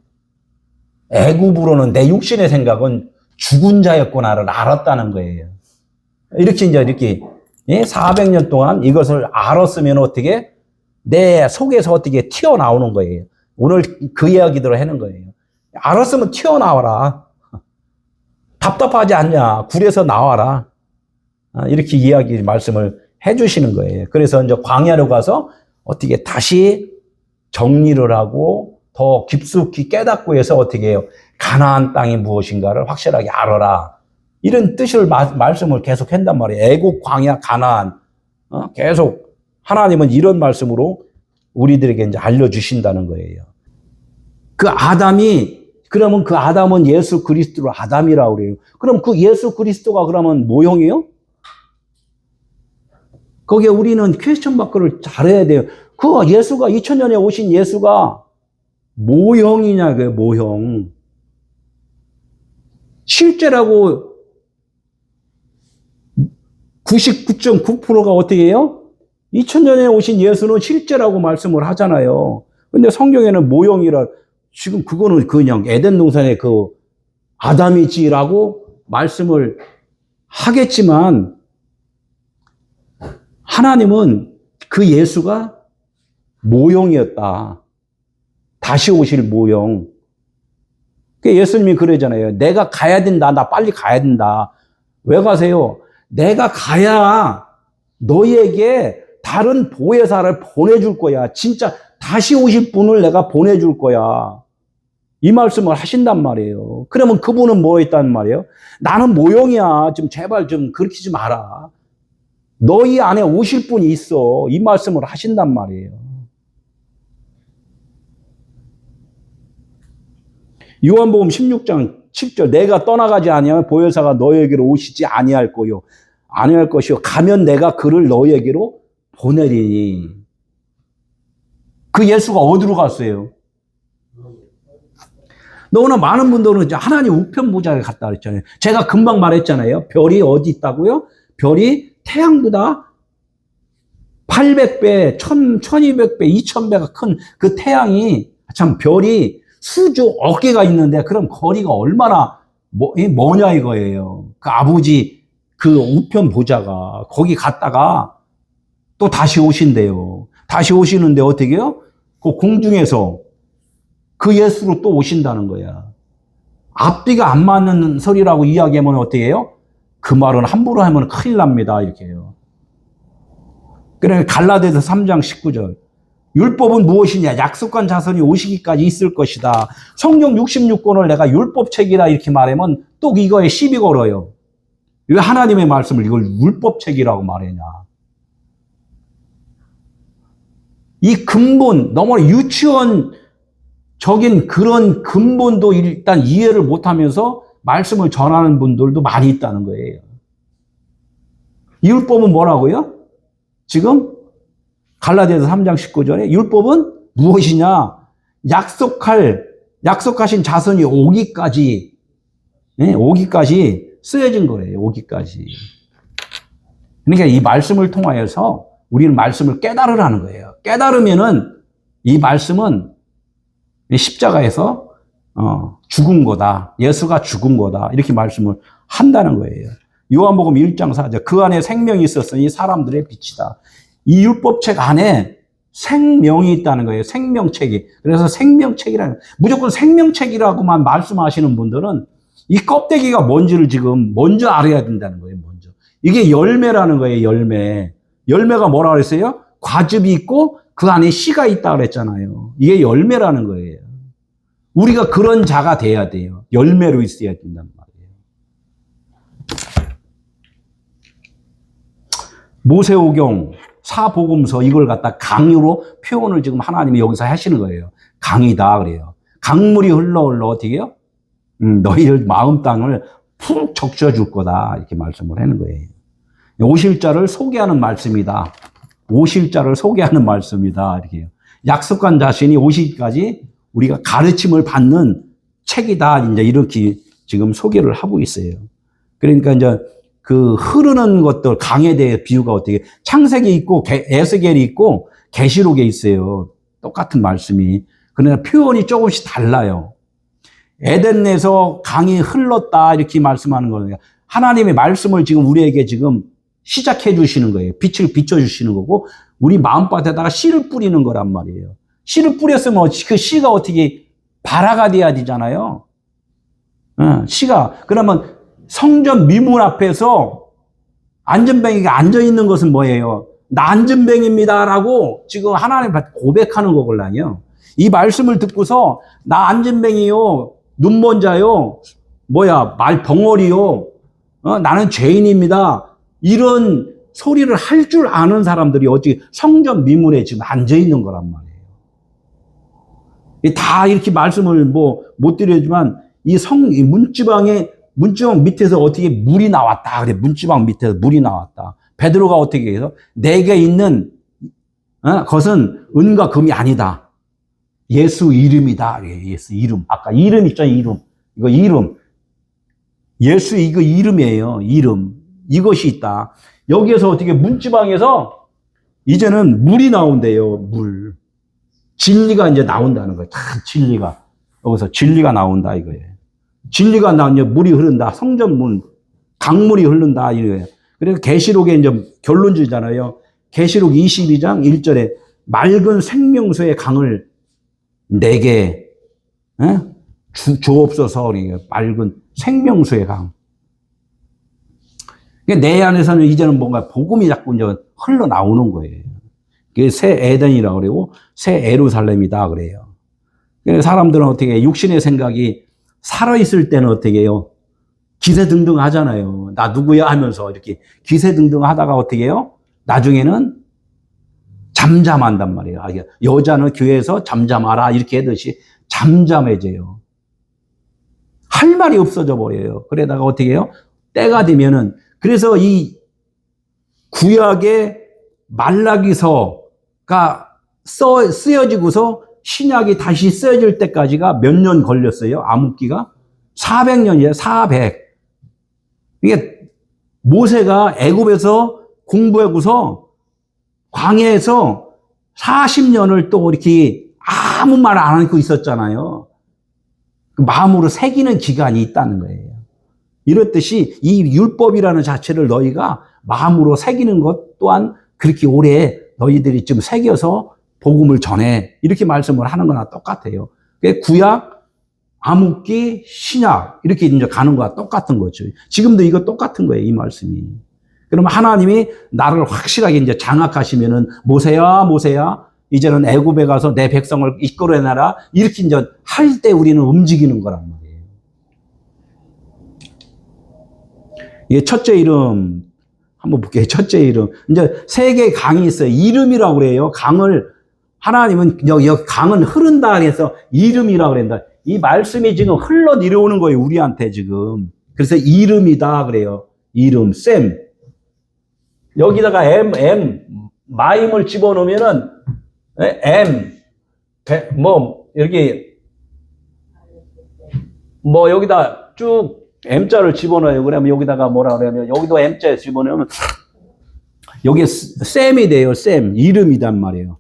Speaker 1: 애굽으로는 내 육신의 생각은 죽은 자였구나를 알았다는 거예요. 이렇게 400년 동안 이것을 알았으면 어떻게 내 속에서 어떻게 튀어나오는 거예요. 오늘 그 이야기들을 하는 거예요. 알았으면 튀어나와라. 답답하지 않냐. 굴에서 나와라. 이렇게 말씀을 해주시는 거예요. 그래서 이제 광야로 가서 어떻게 다시 정리를 하고 더 깊숙이 깨닫고 해서 어떻게 해요? 가나안 땅이 무엇인가를 확실하게 알아라. 이런 뜻을 말씀을 계속 한단 말이에요. 애국, 광야, 가나안. 계속 하나님은 이런 말씀으로 우리들에게 이제 알려주신다는 거예요. 그러면 그 아담은 예수 그리스도로 아담이라고 그래요. 그럼 그 예수 그리스도가 그러면 모형이에요? 거기에 우리는 퀘스천 마크를 잘해야 돼요. 그 예수가 2000년에 오신 예수가 모형이냐, 그 모형. 실제라고 99.9%가 어떻게 해요? 2000년에 오신 예수는 실제라고 말씀을 하잖아요. 근데 성경에는 모형이라, 지금 그거는 그냥 에덴 동산의 그 아담이지라고 말씀을 하겠지만, 하나님은 그 예수가 모형이었다. 다시 오실 모형. 예수님이 그러잖아요. 내가 가야 된다. 나 빨리 가야 된다. 왜 가세요? 내가 가야 너희에게 다른 보혜사를 보내줄 거야. 진짜 다시 오실 분을 내가 보내줄 거야. 이 말씀을 하신단 말이에요. 그러면 그분은 뭐 했단 말이에요? 나는 모형이야. 좀 제발 좀 그렇게 좀 마라. 너희 안에 오실 분이 있어. 이 말씀을 하신단 말이에요. 요한복음 16장 7절 내가 떠나가지 아니하면 보혜사가 너희에게로 오시지 아니할 것이요 가면 내가 그를 너희에게로 보내리니. 그 예수가 어디로 갔어요? 너무나 많은 분들은 이제 하나님 우편 보좌에 갔다 그랬잖아요. 제가 금방 말했잖아요. 별이 어디 있다고요? 별이 태양보다 800배, 1200배, 2000배가 큰 그 태양이, 참 별이 수조 어깨가 있는데 그럼 거리가 얼마나 뭐냐 이거예요. 그 아버지 그 우편 보좌가 거기 갔다가 또 다시 오신대요. 다시 오시는데 어떻게 해요? 그 공중에서 그 예수로 또 오신다는 거야. 앞뒤가 안 맞는 소리라고 이야기하면 어떻게 해요? 그 말은 함부로 하면 큰일 납니다. 이렇게 해요. 그러니까 갈라디아서 3장 19절. 율법은 무엇이냐? 약속한 자손이 오시기까지 있을 것이다. 성경 66권을 내가 율법책이라 이렇게 말하면 또 이거에 시비 걸어요. 왜 하나님의 말씀을 이걸 율법책이라고 말하냐? 이 근본, 너무 유치원적인 그런 근본도 일단 이해를 못하면서 말씀을 전하는 분들도 많이 있다는 거예요. 이 율법은 뭐라고요? 지금 갈라디아서 3장 19절에 율법은 무엇이냐? 약속하신 자손이 오기까지 쓰여진 거예요. 오기까지. 그러니까 이 말씀을 통하여서 우리는 말씀을 깨달으라는 거예요. 깨달으면은 이 말씀은 십자가에서 죽은 거다. 예수가 죽은 거다. 이렇게 말씀을 한다는 거예요. 요한복음 1장 4절. 그 안에 생명이 있었으니 사람들의 빛이다. 이 율법책 안에 생명이 있다는 거예요. 생명책이. 그래서 생명책이라는, 무조건 생명책이라고만 말씀하시는 분들은 이 껍데기가 뭔지를 지금 먼저 알아야 된다는 거예요. 먼저. 이게 열매라는 거예요. 열매. 열매가 뭐라 그랬어요? 과즙이 있고 그 안에 씨가 있다 그랬잖아요. 이게 열매라는 거예요. 우리가 그런 자가 돼야 돼요. 열매로 있어야 된단 말이에요. 모세오경, 사복음서 이걸 갖다 강유로 표현을 지금 하나님이 여기서 하시는 거예요. 강이다 그래요. 강물이 흘러 어떻게 해요? 너희를 마음 땅을 푹 적셔줄 거다 이렇게 말씀을 하는 거예요. 오실 자를 소개하는 말씀이다. 오실 자를 소개하는 말씀이다 이렇게요. 약속한 자신이 오시기까지 우리가 가르침을 받는 책이다. 이제 이렇게 지금 소개를 하고 있어요. 그러니까 이제 그 흐르는 것들, 강에 대해 비유가 어떻게, 창세기 있고, 에스겔이 있고, 계시록에 있어요. 똑같은 말씀이. 그러나 표현이 조금씩 달라요. 에덴에서 강이 흘렀다, 이렇게 말씀하는 거예요. 하나님의 말씀을 지금 우리에게 지금 시작해 주시는 거예요. 빛을 비춰 주시는 거고, 우리 마음밭에다가 씨를 뿌리는 거란 말이에요. 씨를 뿌렸으면 그 씨가 어떻게 발화가 돼야 되잖아요. 씨가. 그러면 성전 미문 앞에서 안전뱅이가 앉아있는 것은 뭐예요? 나 안전뱅이입니다라고 지금 하나님 고백하는 거걸랑요. 이 말씀을 듣고서 나 안전뱅이요, 눈먼 자요, 말 벙어리요, 나는 죄인입니다. 이런 소리를 할 줄 아는 사람들이 어찌 성전 미문에 지금 앉아있는 거란 말이에요. 다 이렇게 말씀을 못 드리지만 이 문지방 밑에서 어떻게 물이 나왔다. 그래, 문지방 밑에서 물이 나왔다. 베드로가 어떻게 해서 내게 있는 것은 은과 금이 아니다. 예수 이름이다. 예수 이름. 아까 이름 있잖아요. 이름. 이거 이름. 예수 이거 이름이에요. 이름. 이것이 있다. 여기에서 어떻게 문지방에서 이제는 물이 나온대요. 물. 진리가 이제 나온다는 거예요. 다 진리가. 여기서 진리가 나온다 이거예요. 진리가 나오면 물이 흐른다. 성전문, 강물이 흐른다 이거예요. 그래서 계시록에 이제 결론지잖아요. 계시록 22장 1절에 맑은 생명수의 강을 내게 주옵소서. 맑은 생명수의 강. 내 안에서는 이제는 뭔가 복음이 자꾸 이제 흘러나오는 거예요. 그게 새 에덴이라고 그러고 새 예루살렘이다 그래요. 사람들은 어떻게 육신의 생각이 살아있을 때는 어떻게 해요? 기세등등 하잖아요. 나 누구야 하면서 이렇게 기세등등 하다가 어떻게 해요? 나중에는 잠잠한단 말이에요. 여자는 교회에서 잠잠하라 이렇게 하듯이 잠잠해져요. 할 말이 없어져 버려요. 그러다가 어떻게 해요? 때가 되면은, 그래서 이 구약의 말라기서가 쓰여지고서 신약이 다시 쓰여질 때까지가 몇 년 걸렸어요? 암흑기가? 400년이에요. 400. 이게 모세가 애굽에서 공부하고서 광야에서 40년을 또 이렇게 아무 말 안 하고 있었잖아요. 그 마음으로 새기는 기간이 있다는 거예요. 이렇듯이 이 율법이라는 자체를 너희가 마음으로 새기는 것 또한 그렇게 오래 너희들이 좀 새겨서 복음을 전해. 이렇게 말씀을 하는 거나 똑같아요. 구약, 암흑기, 신약 이렇게 이제 가는 거와 똑같은 거죠. 지금도 이거 똑같은 거예요. 이 말씀이. 그러면 하나님이 나를 확실하게 이제 장악하시면은 모세야, 모세야, 이제는 애굽에 가서 내 백성을 이끌어내라. 이렇게 이제 할 때 우리는 움직이는 거란 말이에요. 이게 첫째 이름 한번 볼게요. 첫째 이름. 이제 세 개의 강이 있어요. 이름이라고 그래요. 강을 하나님은 여기 강은 흐른다 그래서 이름이라고 그런다. 이 말씀이 지금 흘러 내려오는 거예요. 우리한테 지금. 그래서 이름이다 그래요. 이름, 쌤. 여기다가 마임을 집어넣으면은 여기다 쭉 M자를 집어넣어요. 그러면 여기다가 뭐라 그러면 여기도 M자 집어넣으면 여기에 쌤이 돼요. 쌤. 이름이단 말이에요.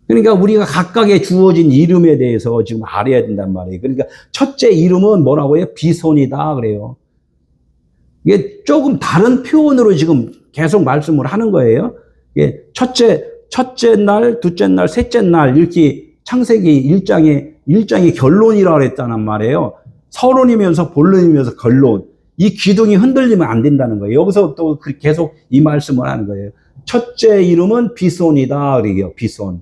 Speaker 1: 그러니까 우리가 각각의 주어진 이름에 대해서 지금 알아야 된단 말이에요. 그러니까 첫째 이름은 뭐라고 해요? 비손이다 그래요. 이게 조금 다른 표현으로 지금 계속 말씀을 하는 거예요. 이게 첫째 날, 둘째 날, 셋째 날 이렇게 창세기 1장의 결론이라고 했다는 말이에요. 서론이면서 본론이면서 결론. 이 기둥이 흔들리면 안 된다는 거예요. 여기서 또 계속 이 말씀을 하는 거예요. 첫째 이름은 비손이다 그래요. 비손.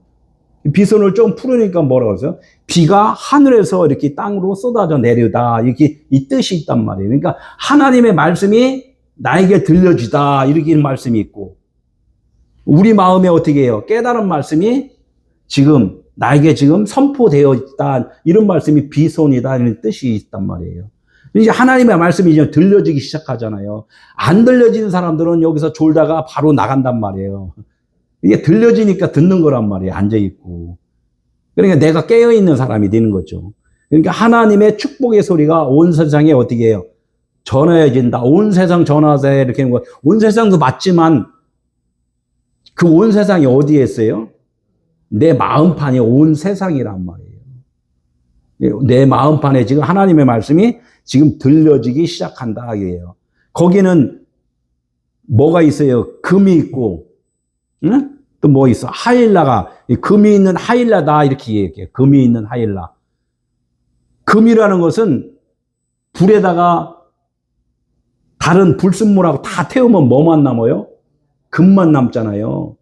Speaker 1: 비손을 좀 풀으니까 뭐라고 그러죠? 비가 하늘에서 이렇게 땅으로 쏟아져 내려다. 이렇게 이 뜻이 있단 말이에요. 그러니까 하나님의 말씀이 나에게 들려지다. 이렇게 말씀이 있고. 우리 마음에 어떻게 해요? 깨달은 말씀이 지금 나에게 지금 선포되어 있다. 이런 말씀이 비손이다. 이런 뜻이 있단 말이에요. 이제 하나님의 말씀이 이제 들려지기 시작하잖아요. 안 들려지는 사람들은 여기서 졸다가 바로 나간단 말이에요. 이게 들려지니까 듣는 거란 말이에요. 앉아있고. 그러니까 내가 깨어있는 사람이 되는 거죠. 그러니까 하나님의 축복의 소리가 온 세상에 어떻게 해요? 전해진다. 온 세상 전하세. 이렇게 하는 거. 온 세상도 맞지만 그 온 세상이 어디에 있어요? 내 마음판이 온 세상이란 말이에요. 내 마음판에 지금 하나님의 말씀이 지금 들려지기 시작한다. 이게요. 거기는 뭐가 있어요? 금이 있고, 응? 또 뭐 있어? 하일라가, 금이 있는 하일라다. 이렇게 얘기해요. 금이 있는 하일라. 금이라는 것은 불에다가 다른 불순물하고 다 태우면 뭐만 남아요? 금만 남잖아요.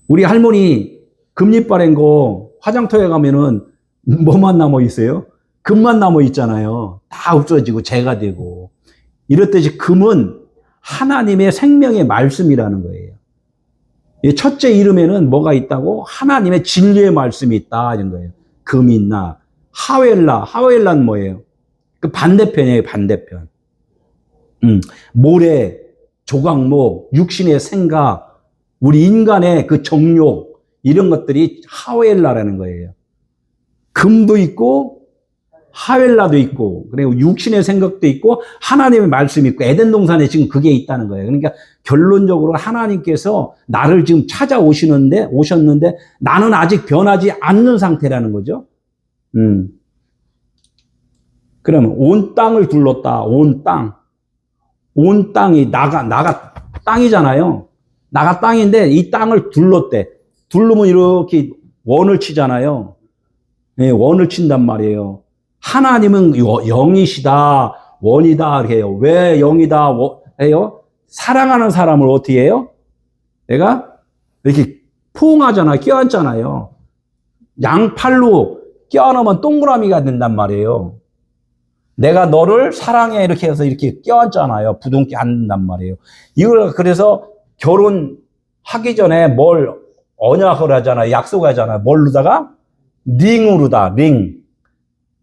Speaker 1: 우리 할머니 금리빨인 거 화장터에 가면은 뭐만 남아 있어요? 금만 남아 있잖아요. 다 없어지고 재가 되고. 이렇듯이 금은 하나님의 생명의 말씀이라는 거예요. 첫째 이름에는 뭐가 있다고? 하나님의 진리의 말씀이 있다 이런 거예요. 금이 있나? 하웰라는 뭐예요? 그 반대편이에요. 반대편. 모래, 조각목, 육신의 생각, 우리 인간의 그 정욕 이런 것들이 하웰라라는 거예요. 금도 있고 하웰라도 있고, 그리고 육신의 생각도 있고, 하나님의 말씀이 있고, 에덴 동산에 지금 그게 있다는 거예요. 그러니까 결론적으로 하나님께서 나를 지금 오셨는데, 나는 아직 변하지 않는 상태라는 거죠. 그러면 온 땅을 둘렀다. 온 땅. 온 땅이 나가 땅이잖아요. 나가 땅인데 이 땅을 둘렀대. 둘르면 이렇게 원을 치잖아요. 네, 원을 친단 말이에요. 하나님은 영이시다, 원이다, 이렇게 해요. 왜 영이다, 해요? 사랑하는 사람을 어떻게 해요? 내가 이렇게 포옹하잖아, 껴안잖아요. 양팔로 껴안으면 동그라미가 된단 말이에요. 내가 너를 사랑해, 이렇게 해서 이렇게 껴안잖아요. 부둥켜 안는단 말이에요. 이걸 그래서 결혼하기 전에 뭘 언약을 하잖아요. 약속하잖아요. 뭘로다가? 링으로다, 링.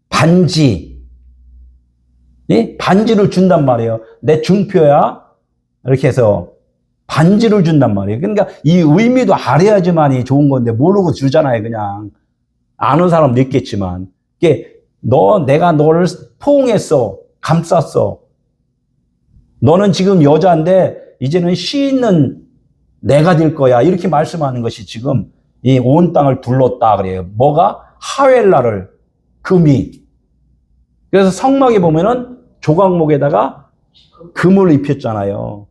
Speaker 1: 반지. 예? 반지를 준단 말이에요. 내 증표야. 이렇게 해서 반지를 준단 말이에요. 그러니까 이 의미도 알아야지만이 좋은 건데 모르고 주잖아요. 그냥. 아는 사람도 있겠지만. 이게 내가 너를 포옹했어. 감쌌어. 너는 지금 여자인데 이제는 씨 있는 내가 될 거야. 이렇게 말씀하는 것이 지금 이 온 땅을 둘렀다 그래요. 뭐가? 하웰라를, 금이. 그래서 성막에 보면은 조각목에다가 금을 입혔잖아요.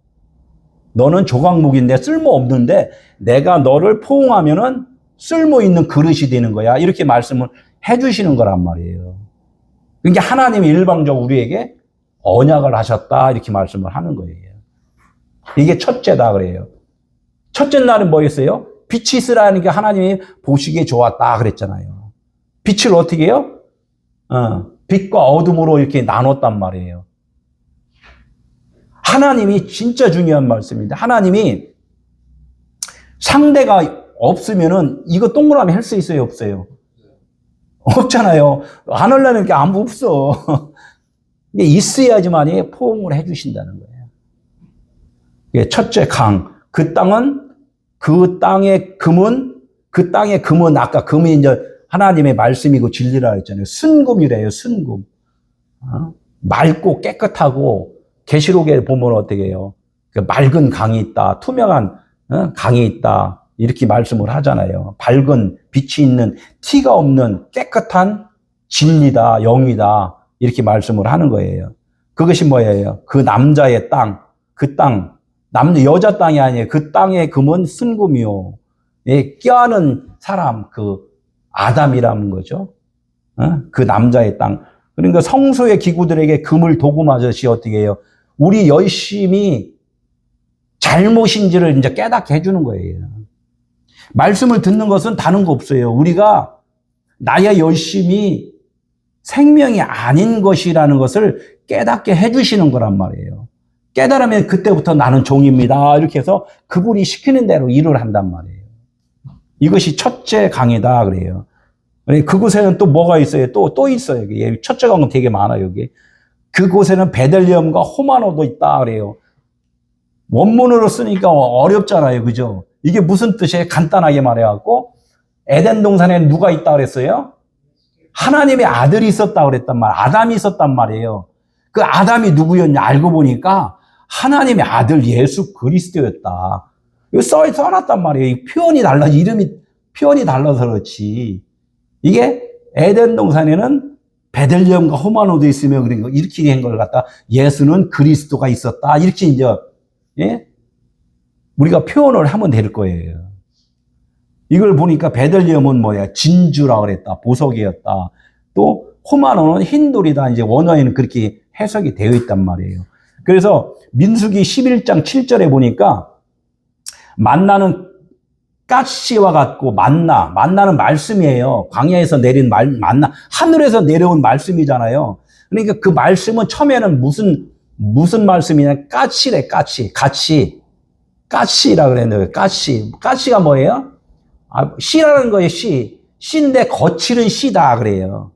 Speaker 1: 너는 조각목인데 쓸모없는데 내가 너를 포옹하면은 쓸모 있는 그릇이 되는 거야. 이렇게 말씀을 해주시는 거란 말이에요. 그러니까 하나님이 일방적으로 우리에게 언약을 하셨다. 이렇게 말씀을 하는 거예요. 이게 첫째다 그래요. 첫째 날은 뭐였어요? 빛이 있으라는 게 하나님이 보시기에 좋았다 그랬잖아요. 빛을 어떻게 해요? 빛과 어둠으로 이렇게 나눴단 말이에요. 하나님이 진짜 중요한 말씀입니다. 하나님이 상대가 없으면은 이거 동그라미 할 수 있어요? 없어요? 없잖아요. 안 하려는 게 아무 없어. 이게 있어야지만이 포옹을 해주신다는 거예요. 첫째 강. 그 땅의 금은 아까 금이 이제 하나님의 말씀이고 진리라 했잖아요. 순금이래요. 순금. 맑고 깨끗하고 계시록에 보면 어떻게 해요? 그 맑은 강이 있다. 투명한 강이 있다. 이렇게 말씀을 하잖아요. 밝은 빛이 있는 티가 없는 깨끗한 진리다. 영이다. 이렇게 말씀을 하는 거예요. 그것이 뭐예요? 그 남자의 땅. 그 땅. 여자 땅이 아니에요. 그 땅의 금은 순금이요. 예, 껴안은 사람, 그 아담이라는 거죠. 그 남자의 땅. 그러니까 성소의 기구들에게 금을 도금하듯이 어떻게 해요? 우리 열심히 잘못인지를 이제 깨닫게 해주는 거예요. 말씀을 듣는 것은 다른 거 없어요. 우리가 나의 열심이 생명이 아닌 것이라는 것을 깨닫게 해주시는 거란 말이에요. 깨달으면 그때부터 나는 종입니다. 이렇게 해서 그분이 시키는 대로 일을 한단 말이에요. 이것이 첫째 강이다 그래요. 그곳에는 또 뭐가 있어요? 또 있어요. 여기. 첫째 강은 되게 많아요. 여기. 그곳에는 베들레헴과 호마노도 있다 그래요. 원문으로 쓰니까 어렵잖아요. 그죠? 이게 무슨 뜻이에요? 간단하게 말해갖고 에덴 동산에 누가 있다 그랬어요? 하나님의 아들이 있었다 그랬단 말이에요. 아담이 있었단 말이에요. 그 아담이 누구였냐 알고 보니까 하나님의 아들 예수 그리스도였다. 이거 써놨단 말이에요. 표현이 달라서 표현이 달라서 그렇지. 이게 에덴 동산에는 베들레헴과 호마노도 있으며 그러니까 이렇게 된 걸 갖다 예수는 그리스도가 있었다. 이렇게 이제 예? 우리가 표현을 하면 될 거예요. 이걸 보니까 베들레헴은 뭐야? 진주라 그랬다. 보석이었다. 또 호마노는 흰돌이다. 이제 원어에는 그렇게 해석이 되어 있단 말이에요. 그래서 민수기 11장 7절에 보니까 만나는 가시와 같고 만나는 말씀이에요. 광야에서 내린 만나, 하늘에서 내려온 말씀이잖아요. 그러니까 그 말씀은 처음에는 무슨 말씀이냐? 가시래, 가시라 그랬는데, 가시가 뭐예요? 씨라는 거예요, 씨. 씨인데 거칠은 씨다 그래요.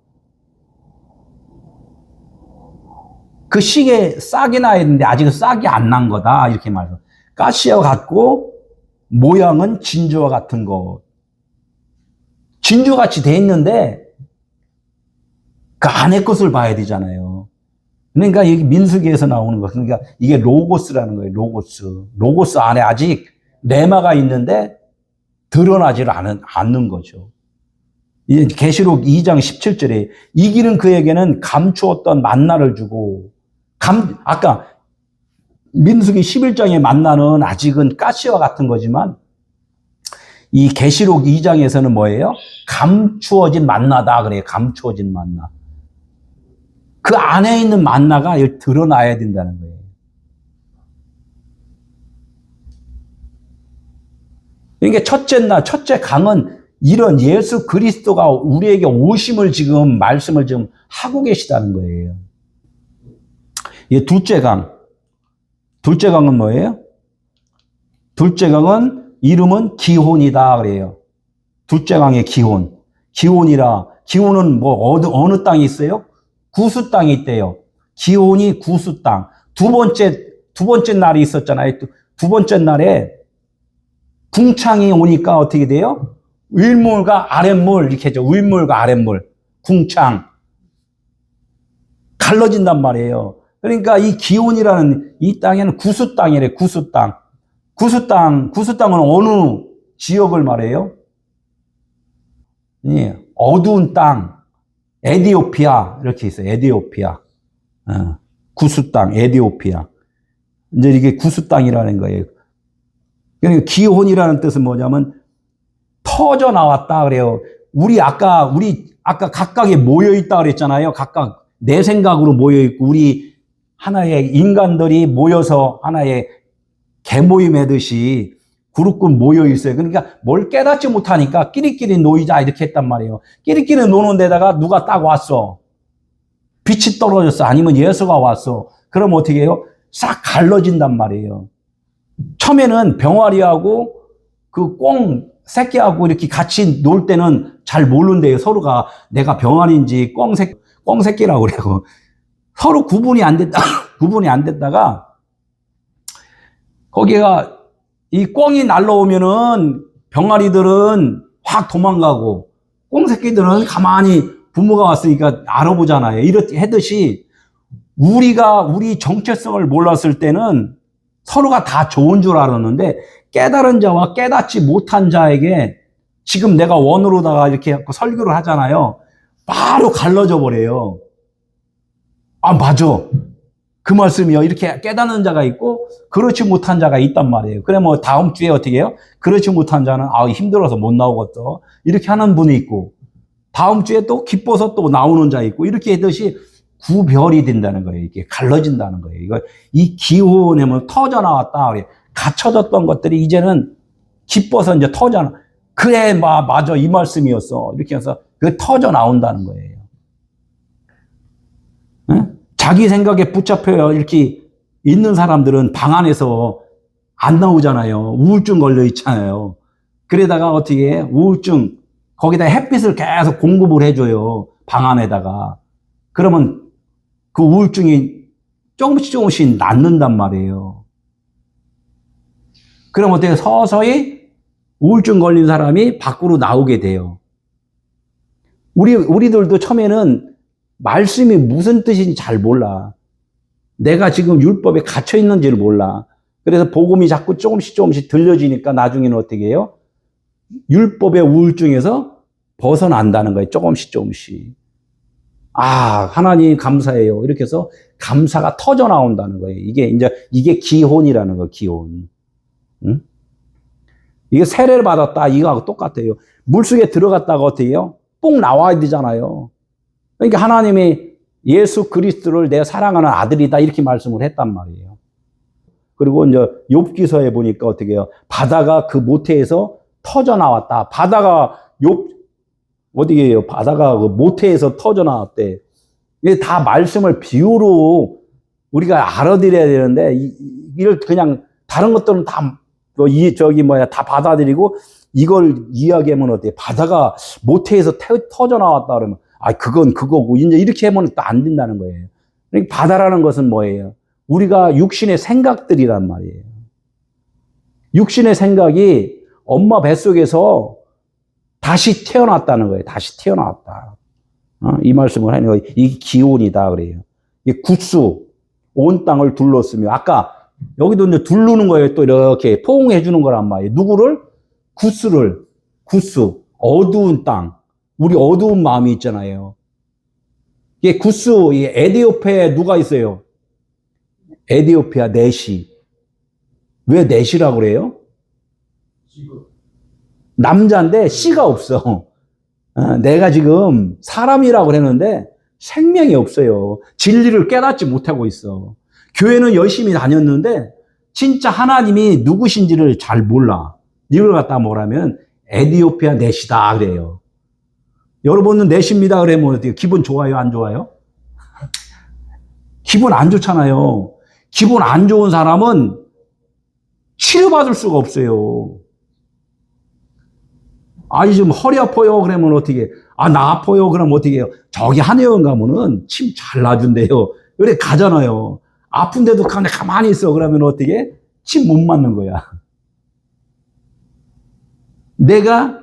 Speaker 1: 그 씨에 싹이 나야 되는데 아직은 싹이 안 난 거다 이렇게 말해요. 가시와 같고 모양은 진주와 같은 거. 진주같이 돼 있는데 그 안에 것을 봐야 되잖아요. 그러니까 이게 민수기에서 나오는 거. 그러니까 이게 로고스라는 거예요. 로고스 안에 아직 레마가 있는데 드러나지를 않는 거죠. 이제 계시록 2장 17절에 이 길은 그에게는 감추었던 만나를 주고 아까 민수기 11장의 만나는 아직은 가시와 같은 거지만 이 계시록 2장에서는 뭐예요? 감추어진 만나다 그래요. 감추어진 만나. 그 안에 있는 만나가 드러나야 된다는 거예요. 그러니까 첫째 강은 이런 예수 그리스도가 우리에게 오심을 지금 말씀을 지금 하고 계시다는 거예요. 둘째 강은 뭐예요? 둘째 강은 이름은 기혼이다 그래요. 둘째 강의 기혼은 뭐 어느 땅이 있어요? 구수 땅이 있대요. 기혼이 구수 땅. 두 번째 날이 있었잖아요. 두 번째 날에 궁창이 오니까 어떻게 돼요? 윗물과 아랫물 이렇게 해죠. 윗물과 아랫물, 궁창 갈라진단 말이에요. 그러니까 이 기온이라는 이 땅에는 구수 땅이래. 구수 땅은 어느 지역을 말해요? 어두운 땅, 에디오피아 이렇게 있어요. 에디오피아, 구수 땅, 에디오피아. 이제 이게 구수 땅이라는 거예요. 그러니까 기혼이라는 뜻은 뭐냐면 터져 나왔다 그래요. 우리 아까 각각에 모여 있다 그랬잖아요. 각각 내 생각으로 모여 있고 우리 하나의 인간들이 모여서 하나의 개모임 하듯이 그룹군 모여 있어요. 그러니까 뭘 깨닫지 못하니까 끼리끼리 놀자 이렇게 했단 말이에요. 끼리끼리 노는 데다가 누가 딱 왔어. 빛이 떨어졌어. 아니면 예수가 왔어. 그럼 어떻게 해요? 싹 갈라진단 말이에요. 처음에는 병아리하고 그 꽁 새끼하고 이렇게 같이 놀 때는 잘 모른대요. 서로가 내가 병아리인지 꽁 새끼라고 그래요. 서로 구분이 안 됐다가 거기가 이 꽁이 날라오면은 병아리들은 확 도망가고 꽁 새끼들은 가만히 부모가 왔으니까 알아보잖아요. 이렇게 하듯이 우리 정체성을 몰랐을 때는 서로가 다 좋은 줄 알았는데 깨달은 자와 깨닫지 못한 자에게 지금 내가 원으로다가 이렇게 설교를 하잖아요. 바로 갈라져 버려요. 아, 맞아. 그 말씀이요. 이렇게 깨닫는 자가 있고 그렇지 못한 자가 있단 말이에요. 그래 뭐 다음 주에 어떻게 해요? 그렇지 못한 자는 힘들어서 못 나오겠어. 이렇게 하는 분이 있고 다음 주에 또 기뻐서 또 나오는 자 있고 이렇게 하듯이 구별이 된다는 거예요. 이게 갈라진다는 거예요. 이 기혼에면 터져 나왔다. 갇혀졌던 것들이 이제는 기뻐서 이제 터져 그래 맞아 이 말씀이었어. 이렇게 해서 그게 터져 나온다는 거예요. 응? 자기 생각에 붙잡혀 이렇게 있는 사람들은 방 안에서 안 나오잖아요. 우울증 걸려 있잖아요. 그러다가 어떻게 해? 우울증 거기다 햇빛을 계속 공급을 해줘요. 방 안에다가. 그러면 그 우울증이 조금씩 낫는단 말이에요. 그럼 어떻게 서서히 우울증 걸린 사람이 밖으로 나오게 돼요. 우리들도 처음에는 말씀이 무슨 뜻인지 잘 몰라. 내가 지금 율법에 갇혀 있는지를 몰라. 그래서 복음이 자꾸 조금씩 들려지니까 나중에는 어떻게 해요? 율법의 우울증에서 벗어난다는 거예요. 조금씩. 하나님 감사해요. 이렇게 해서 감사가 터져 나온다는 거예요. 이게 기혼이라는 거예요. 기혼. 응? 이게 세례를 받았다. 이거하고 똑같아요. 물속에 들어갔다가 어떻게 해요? 뽕 나와야 되잖아요. 그러니까 하나님이 예수 그리스도를 내 사랑하는 아들이다. 이렇게 말씀을 했단 말이에요. 그리고 이제 욥기서에 보니까 어떻게 해요? 바다가 그 모태에서 터져 나왔다. 바다가 어디에 해요? 바다가 그 모태에서 터져 나왔대. 이게 다 말씀을 비유로 우리가 알아들여야 되는데, 이걸 그냥 다른 것들은 다, 다 받아들이고, 이걸 이야기하면 어때요? 바다가 모태에서 터져 나왔다 그러면, 그건 그거고, 이제 이렇게 하면 또 안 된다는 거예요. 그러니까 바다라는 것은 뭐예요? 우리가 육신의 생각들이란 말이에요. 육신의 생각이 엄마 뱃속에서 다시 태어났다는 거예요. 다시 태어났다. 이 말씀을 하는 거예요. 이 기온이다 그래요. 이 구수, 온 땅을 둘렀으며, 아까 여기도 이제 두르는 거예요. 또 이렇게 포옹해 주는 거란 말이에요. 누구를? 구수, 어두운 땅. 우리 어두운 마음이 있잖아요. 이게 구수, 이 에디오피아에 누가 있어요? 에디오피아 넷이. 왜 넷이라고 그래요? 남자인데 씨가 없어. 내가 지금 사람이라고 그랬는데 생명이 없어요. 진리를 깨닫지 못하고 있어. 교회는 열심히 다녔는데 진짜 하나님이 누구신지를 잘 몰라. 이걸 갖다 뭐라면 에디오피아 넷이다 그래요. 여러분은 넷입니다 그러면 어떻게 기분 좋아요? 안 좋아요? 기분 안 좋잖아요. 기분 안 좋은 사람은 치료받을 수가 없어요. 지금 허리 아파요. 그러면 어떻게, 나 아파요. 그러면 어떻게 해요? 저기 한의원 가면은 침 잘 놔준대요. 그래, 가잖아요. 아픈데도 그냥 가만히 있어. 그러면 어떻게? 침 못 맞는 거야. 내가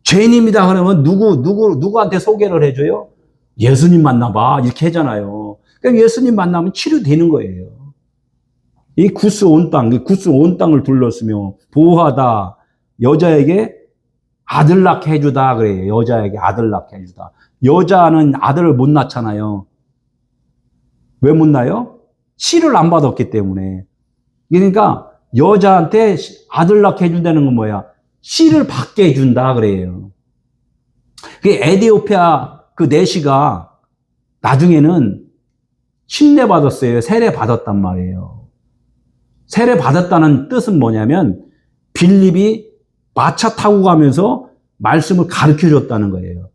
Speaker 1: 죄인입니다. 그러면 누구한테 소개를 해줘요? 예수님 만나봐. 이렇게 하잖아요. 그러니까 예수님 만나면 치료되는 거예요. 이 구스 온 땅을 둘렀으며, 보호하다. 여자에게 아들 낳게 해주다. 그래요. 여자에게 아들 낳게 해주다. 여자는 아들을 못 낳잖아요. 왜 못 낳아요? 씨를 안 받았기 때문에. 그러니까 여자한테 아들 낳게 해준다는 건 뭐야? 씨를 받게 해준다. 그래요. 그 에디오피아 그 내시가 나중에는 침례 받았어요. 세례 받았단 말이에요. 세례 받았다는 뜻은 뭐냐면 빌립이 마차 타고 가면서 말씀을 가르쳐 줬다는 거예요.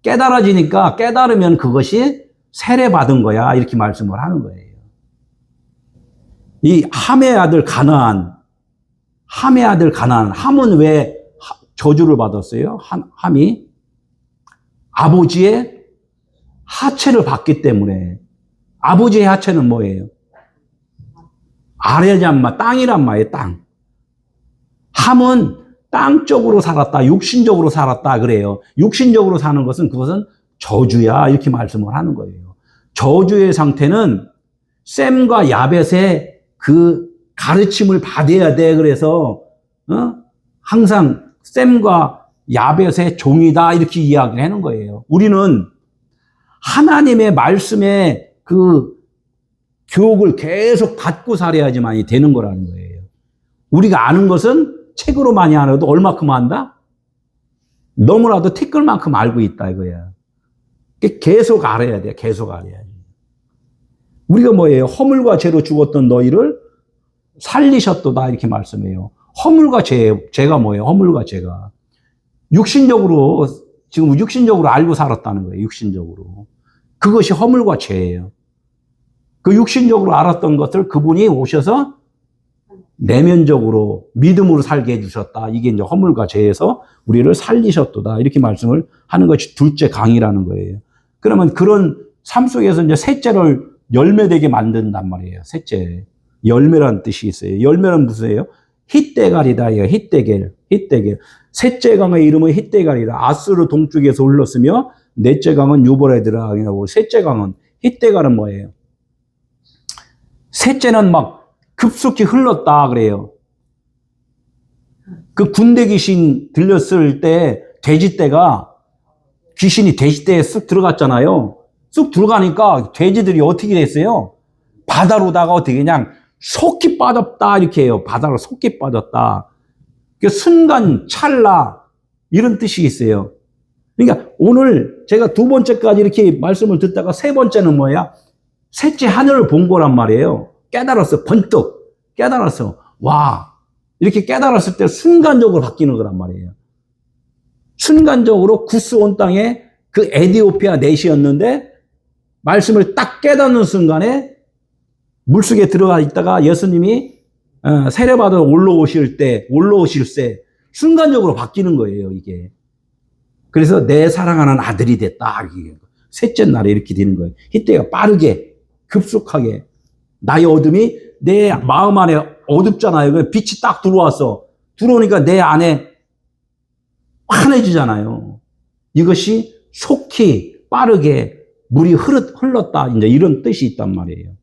Speaker 1: 깨달으면 그것이 세례 받은 거야. 이렇게 말씀을 하는 거예요. 이 함의 아들 가나안. 함은 왜 저주를 받았어요? 함이 아버지의 하체를 받기 때문에. 아버지의 하체는 뭐예요? 아래잔마, 땅이란 말이에요. 땅. 함은 땅적으로 살았다, 육신적으로 살았다 그래요. 육신적으로 사는 그것은 저주야. 이렇게 말씀을 하는 거예요. 저주의 상태는 셈과 야벳의 그 가르침을 받아야 돼. 그래서 항상 셈과 야벳의 종이다. 이렇게 이야기를 하는 거예요. 우리는 하나님의 말씀에 그 교육을 계속 받고 살아야지만이 되는 거라는 거예요. 우리가 아는 것은 책으로 많이 알아도 얼마큼 안다? 너무나도 티끌만큼 알고 있다 이거야. 계속 알아야 돼. 계속 알아야 돼. 우리가 뭐예요? 허물과 죄로 죽었던 너희를 살리셨도다 이렇게 말씀해요. 허물과 죄가 뭐예요? 허물과 죄가 지금 육신적으로 알고 살았다는 거예요. 육신적으로. 그것이 허물과 죄예요. 그 육신적으로 알았던 것을 그분이 오셔서 내면적으로 믿음으로 살게 해주셨다. 이게 이제 허물과 죄에서 우리를 살리셨도다. 이렇게 말씀을 하는 것이 둘째 강이라는 거예요. 그러면 그런 삶 속에서 이제 셋째를 열매되게 만든단 말이에요. 셋째. 열매라는 뜻이 있어요. 열매는 무슨예요? 힛대갈이다. 힛대겔. 셋째 강의 이름은 힛대갈이라. 아스르 동쪽에서 흘렀으며 넷째 강은 유브라데라. 셋째 강은 힛대갈은 뭐예요? 셋째는 막 급속히 흘렀다 그래요. 그 군대 귀신 들렸을 때 귀신이 돼지떼에 쑥 들어갔잖아요. 쑥 들어가니까 돼지들이 어떻게 됐어요? 바다로다가 어떻게 그냥 속히 빠졌다 이렇게 해요. 바다로 속히 빠졌다. 그 순간, 찰나, 이런 뜻이 있어요. 그러니까 오늘 제가 두 번째까지 이렇게 말씀을 듣다가 세 번째는 뭐야? 셋째 하늘을 본 거란 말이에요. 깨달았어. 번뜩 깨달았어. 와, 이렇게 깨달았을 때 순간적으로 바뀌는 거란 말이에요. 순간적으로 구스 온 땅에 그 에디오피아 넷이었는데 말씀을 딱 깨닫는 순간에 물속에 들어가 있다가 예수님이 세례받아 올라오실 때 순간적으로 바뀌는 거예요, 이게. 그래서 내 사랑하는 아들이 됐다. 셋째 날에 이렇게 되는 거예요. 이때가 빠르게, 급속하게. 나의 어둠이 내 마음 안에 어둡잖아요. 빛이 딱 들어와서, 들어오니까 내 안에 환해지잖아요. 이것이 속히, 빠르게 물이 흘렀다. 이제 이런 뜻이 있단 말이에요.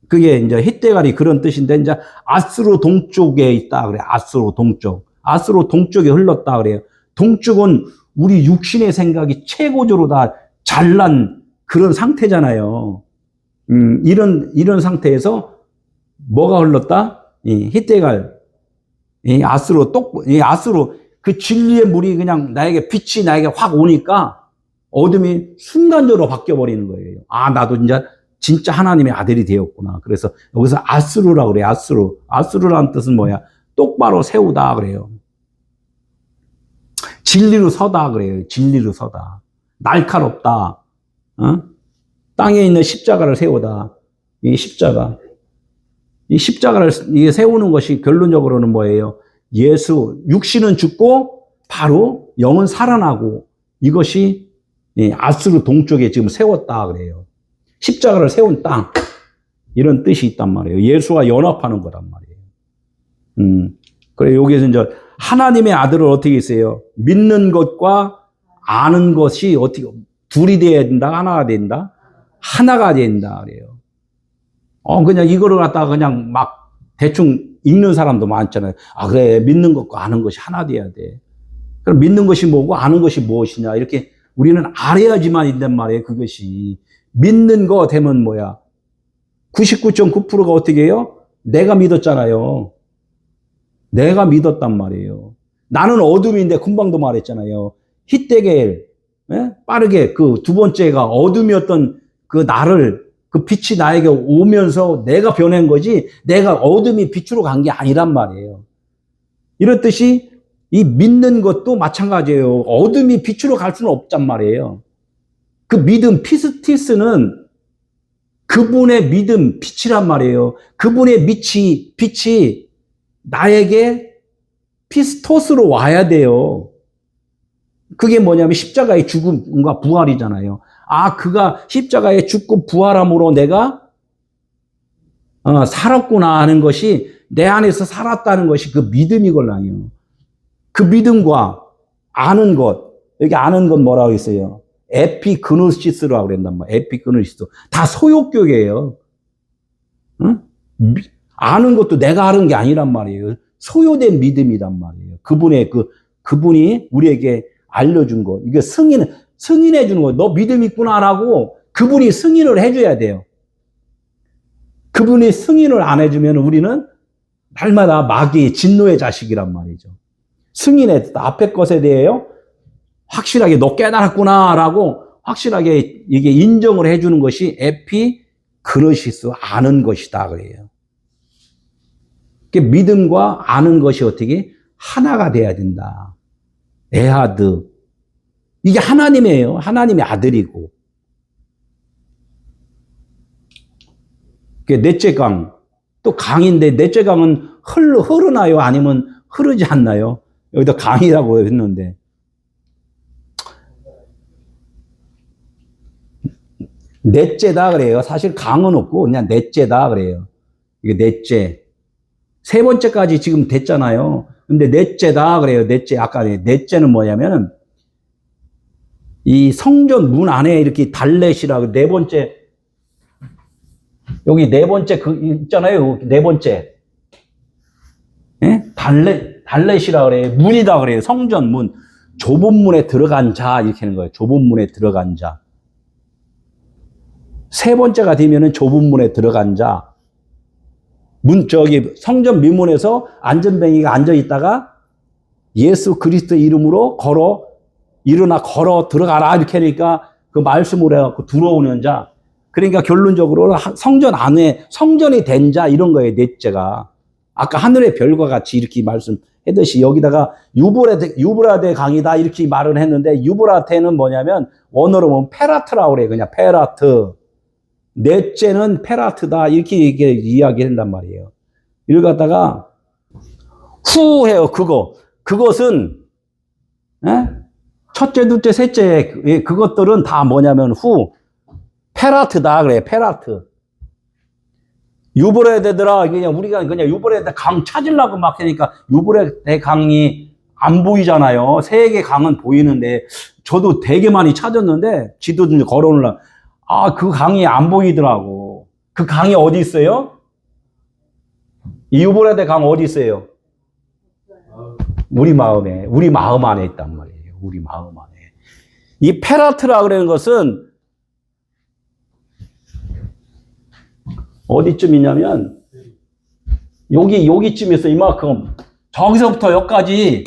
Speaker 1: 그게 이제 힛대갈이 그런 뜻인데, 이제 아스로 동쪽에 있다. 그래. 아스로 동쪽. 아스로 동쪽에 흘렀다 그래요. 동쪽은 우리 육신의 생각이 최고조로 다 잘난 그런 상태잖아요. 이런 상태에서 뭐가 흘렀다? 이 힛대갈, 이 아스로 그 진리의 물이 그냥 나에게 빛이 나에게 확 오니까 어둠이 순간적으로 바뀌어 버리는 거예요. 아, 나도 진짜 하나님의 아들이 되었구나. 그래서 여기서 아스루라고 그래요. 아스루라는 뜻은 뭐야? 똑바로 세우다 그래요. 진리로 서다 그래요. 진리로 서다. 날카롭다. 땅에 있는 십자가를 세우다. 이 십자가를 세우는 것이 결론적으로는 뭐예요? 육신은 죽고 바로 영은 살아나고, 이것이 아스루 동쪽에 지금 세웠다 그래요. 십자가를 세운 땅, 이런 뜻이 있단 말이에요. 예수와 연합하는 거란 말이에요. 그래, 여기에서 이제 하나님의 아들을 어떻게 했어요? 믿는 것과 아는 것이 어떻게, 둘이 돼야 된다? 하나가 된다? 하나가 된다. 그래요. 그냥 이거를 갖다가 그냥 막 대충 읽는 사람도 많잖아요. 아, 그래. 믿는 것과 아는 것이 하나 돼야 돼. 그럼 믿는 것이 뭐고 아는 것이 무엇이냐? 이렇게 우리는 알아야지만 있단 말이에요. 그것이. 믿는 거 되면 뭐야? 99.9%가 어떻게 해요? 내가 믿었잖아요. 내가 믿었단 말이에요. 나는 어둠인데 금방도 말했잖아요. 힛대겔, 빠르게 그 두 번째가 어둠이었던 그 나를, 그 빛이 나에게 오면서 내가 변한 거지, 내가 어둠이 빛으로 간 게 아니란 말이에요. 이렇듯이 이 믿는 것도 마찬가지예요. 어둠이 빛으로 갈 수는 없단 말이에요. 그 믿음, 피스티스는 그분의 믿음, 빛이란 말이에요. 그분의 빛이 나에게 피스토스로 와야 돼요. 그게 뭐냐면 십자가의 죽음과 부활이잖아요. 아, 그가 십자가에 죽고 부활함으로 내가 살았구나 하는 것이, 내 안에서 살았다는 것이 그 믿음이걸랑요. 그 믿음과 아는 것, 여기 아는 건 뭐라고 했어요? 에피그노시스라고 그랬단 말이에요. 에피그노시스. 다 소욕격이에요. 응? 아는 것도 내가 아는 게 아니란 말이에요. 소요된 믿음이란 말이에요. 그분이 우리에게 알려준 것. 이게 승인해 주는 거. 너 믿음 있구나라고 그분이 승인을 해줘야 돼요. 그분이 승인을 안 해주면 우리는 날마다 마귀의 진노의 자식이란 말이죠. 승인해, 앞에 것에 대해요. 확실하게 너 깨달았구나라고 확실하게 이게 인정을 해주는 것이 에피그노시스, 아는 것이다 그래요. 믿음과 아는 것이 어떻게 하나가 돼야 된다. 에하드. 이게 하나님이에요. 하나님의 아들이고. 넷째 강. 또 강인데 넷째 강은 흐르나요? 아니면 흐르지 않나요? 여기다 강이라고 했는데. 넷째다 그래요. 사실 강은 없고 그냥 넷째다 그래요. 이게 넷째. 세 번째까지 지금 됐잖아요. 근데 넷째다 그래요. 넷째. 아까 넷째는 뭐냐면은 이 성전 문 안에 이렇게 달렛이라고 네 번째, 여기 네 번째 그 있잖아요. 네 번째. 예? 달렛이라 그래요. 문이다 그래요. 성전 문. 좁은 문에 들어간 자 이렇게 하는 거예요. 좁은 문에 들어간 자. 세 번째가 되면은 좁은 문에 들어간 자. 성전 미문에서 안전뱅이가 앉아 있다가 예수 그리스도 이름으로 일어나 걸어 들어가라 이렇게 하니까 그 말씀을 해갖고 들어오는 자. 그러니까 결론적으로 성전 안에 성전이 된 자 이런 거예요. 넷째가. 아까 하늘의 별과 같이 이렇게 말씀했듯이 여기다가 유브라데 강이다 이렇게 말을 했는데 유브라테는 뭐냐면 원어로 보면 페라트라고 그래요. 그냥 페라트. 넷째는 페라트다 이렇게 이야기한단 말이에요. 이걸 갖다가 후해요. 그것은 첫째, 둘째, 셋째 그것들은 다 뭐냐면 페라트다 그래. 페라트. 유브라데더라. 그냥 우리가 그냥 유브라데 강 찾으려고 막 하니까 유브라데 강이 안 보이잖아요. 세 개 강은 보이는데 저도 되게 많이 찾았는데 지도 좀 걸어놓으려고. 그 강이 안 보이더라고. 그 강이 어디 있어요? 이 유브라데 강 어디 있어요? 우리 마음 안에 있단 말이에요. 우리 마음 안에. 이 페라트라 그러는 것은 어디쯤 있냐면 여기쯤 있어. 이만큼. 저기서부터 여기까지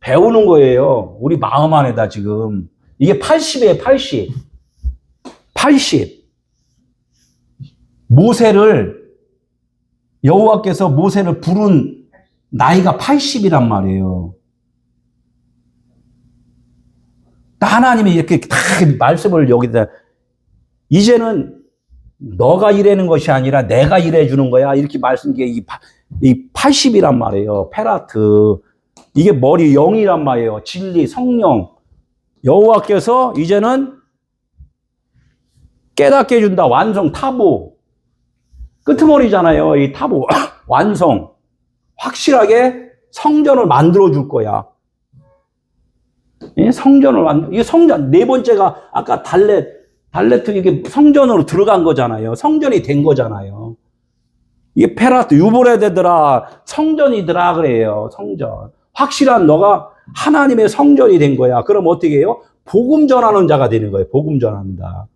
Speaker 1: 배우는 거예요. 우리 마음 안에다 지금. 이게 80이에요. 80. 여호와께서 모세를 부른 나이가 80이란 말이에요. 하나님이 이렇게 다 말씀을 여기다 이제는 너가 일하는 것이 아니라 내가 일해 주는 거야. 이렇게 말씀게 이 80이란 말이에요. 페라트. 이게 머리 영이란 말이에요. 진리, 성령. 여호와께서 이제는 깨닫게 해준다. 완성, 타보. 끄트머리잖아요. 이 타보. 완성. 확실하게 성전을 만들어 줄 거야. 이게 성전. 네 번째가 아까 달레트 이게 성전으로 들어간 거잖아요. 성전이 된 거잖아요. 이게 페라트, 유브라데더라. 성전이더라 그래요. 성전. 확실한 너가 하나님의 성전이 된 거야. 그럼 어떻게 해요? 복음 전하는 자가 되는 거예요. 복음 전한다.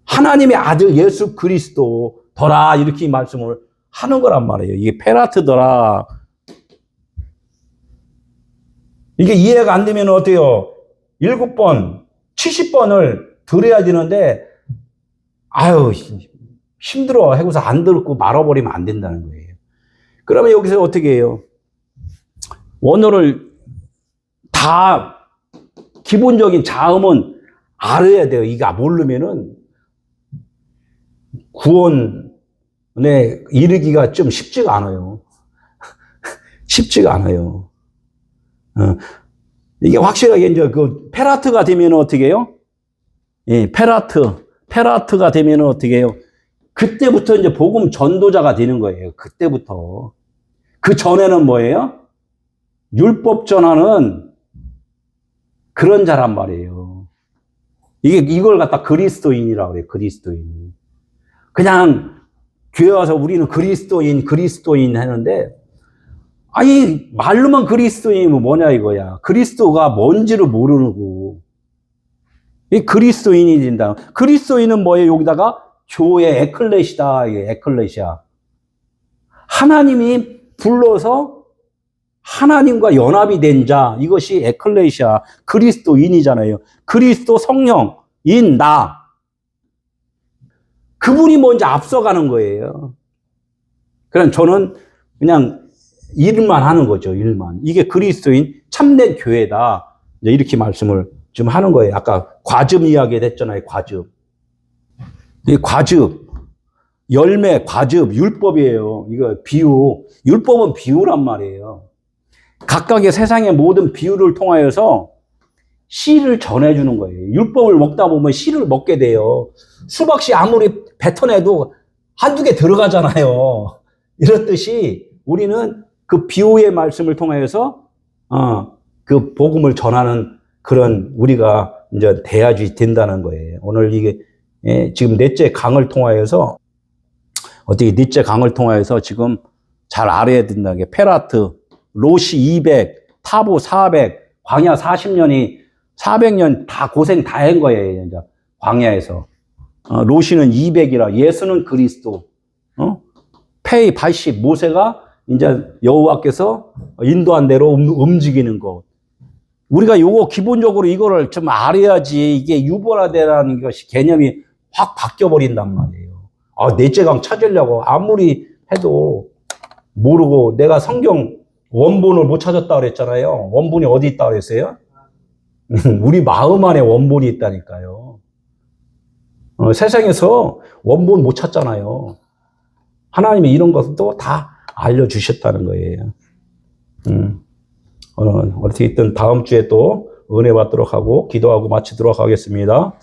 Speaker 1: 하나님의 아들 예수 그리스도더라 이렇게 말씀을 하는 거란 말이에요. 이게 페라트더라. 이게 이해가 안 되면 어때요? 7번, 70번을 들어야 되는데 힘들어 하고서 안 듣고 말아버리면 안 된다는 거예요. 그러면 여기서 어떻게 해요? 원어를 다 기본적인 자음은 알아야 돼요. 이거 모르면은 구원에 이르기가 좀 쉽지가 않아요. 쉽지가 않아요. 이게 확실하게 이제 그 페라트가 되면 어떻게 해요? 예, 페라트가 되면 어떻게 해요? 그때부터 이제 복음 전도자가 되는 거예요. 그때부터. 그 전에는 뭐예요? 율법 전하는 그런 자란 말이에요. 이걸 갖다 그리스도인이라고 그래요. 그리스도인. 그냥 교회 와서 우리는 그리스도인 하는데, 말로만 그리스도인이면 뭐냐 이거야. 그리스도가 뭔지를 모르고, 이 그리스도인이 된다. 그리스도인은 뭐예요? 여기다가 교회 에클레시다. 에클레시아. 하나님이 불러서 하나님과 연합이 된 자, 이것이 에클레시아, 그리스도인이잖아요. 그리스도 성령인 나. 그분이 먼저 앞서가는 거예요. 그럼 저는 그냥 일만 하는 거죠, 일만. 이게 그리스도인 참된 교회다. 이제 이렇게 말씀을 좀 하는 거예요. 아까 과즙 이야기 했잖아요, 과즙. 이 과즙, 열매, 과즙, 율법이에요. 이거 비유. 율법은 비유란 말이에요. 각각의 세상의 모든 비유를 통하여서 씨를 전해주는 거예요. 율법을 먹다 보면 씨를 먹게 돼요. 수박씨 아무리 뱉어내도 한두 개 들어가잖아요. 이렇듯이 우리는 그 비유의 말씀을 통하여서 그 복음을 전하는 그런 우리가 이제 돼야지 된다는 거예요. 오늘 이게 지금 넷째 강을 통하여서 어떻게 넷째 강을 통하여서 지금 잘 알아야 된다는 게 페라트, 로시 200, 타보 400, 광야 40년이 400년 다 고생 다 한 거예요. 이제 광야에서. 로시는 200이라 예수는 그리스도. 페이 80 모세가 이제 여호와께서 인도한 대로 움직이는 것. 우리가 요거 기본적으로 이거를 좀 알아야지 이게 유보라되라는 것이 개념이 확 바뀌어버린단 말이에요. 아, 넷째 강 찾으려고 아무리 해도 모르고 내가 성경 원본을 못 찾았다 그랬잖아요. 원본이 어디 있다 그랬어요? 우리 마음 안에 원본이 있다니까요. 세상에서 원본 못 찾잖아요. 하나님이 이런 것도 다 알려주셨다는 거예요. 어떻게 있든 다음 주에 또 은혜 받도록 하고 기도하고 마치도록 하겠습니다.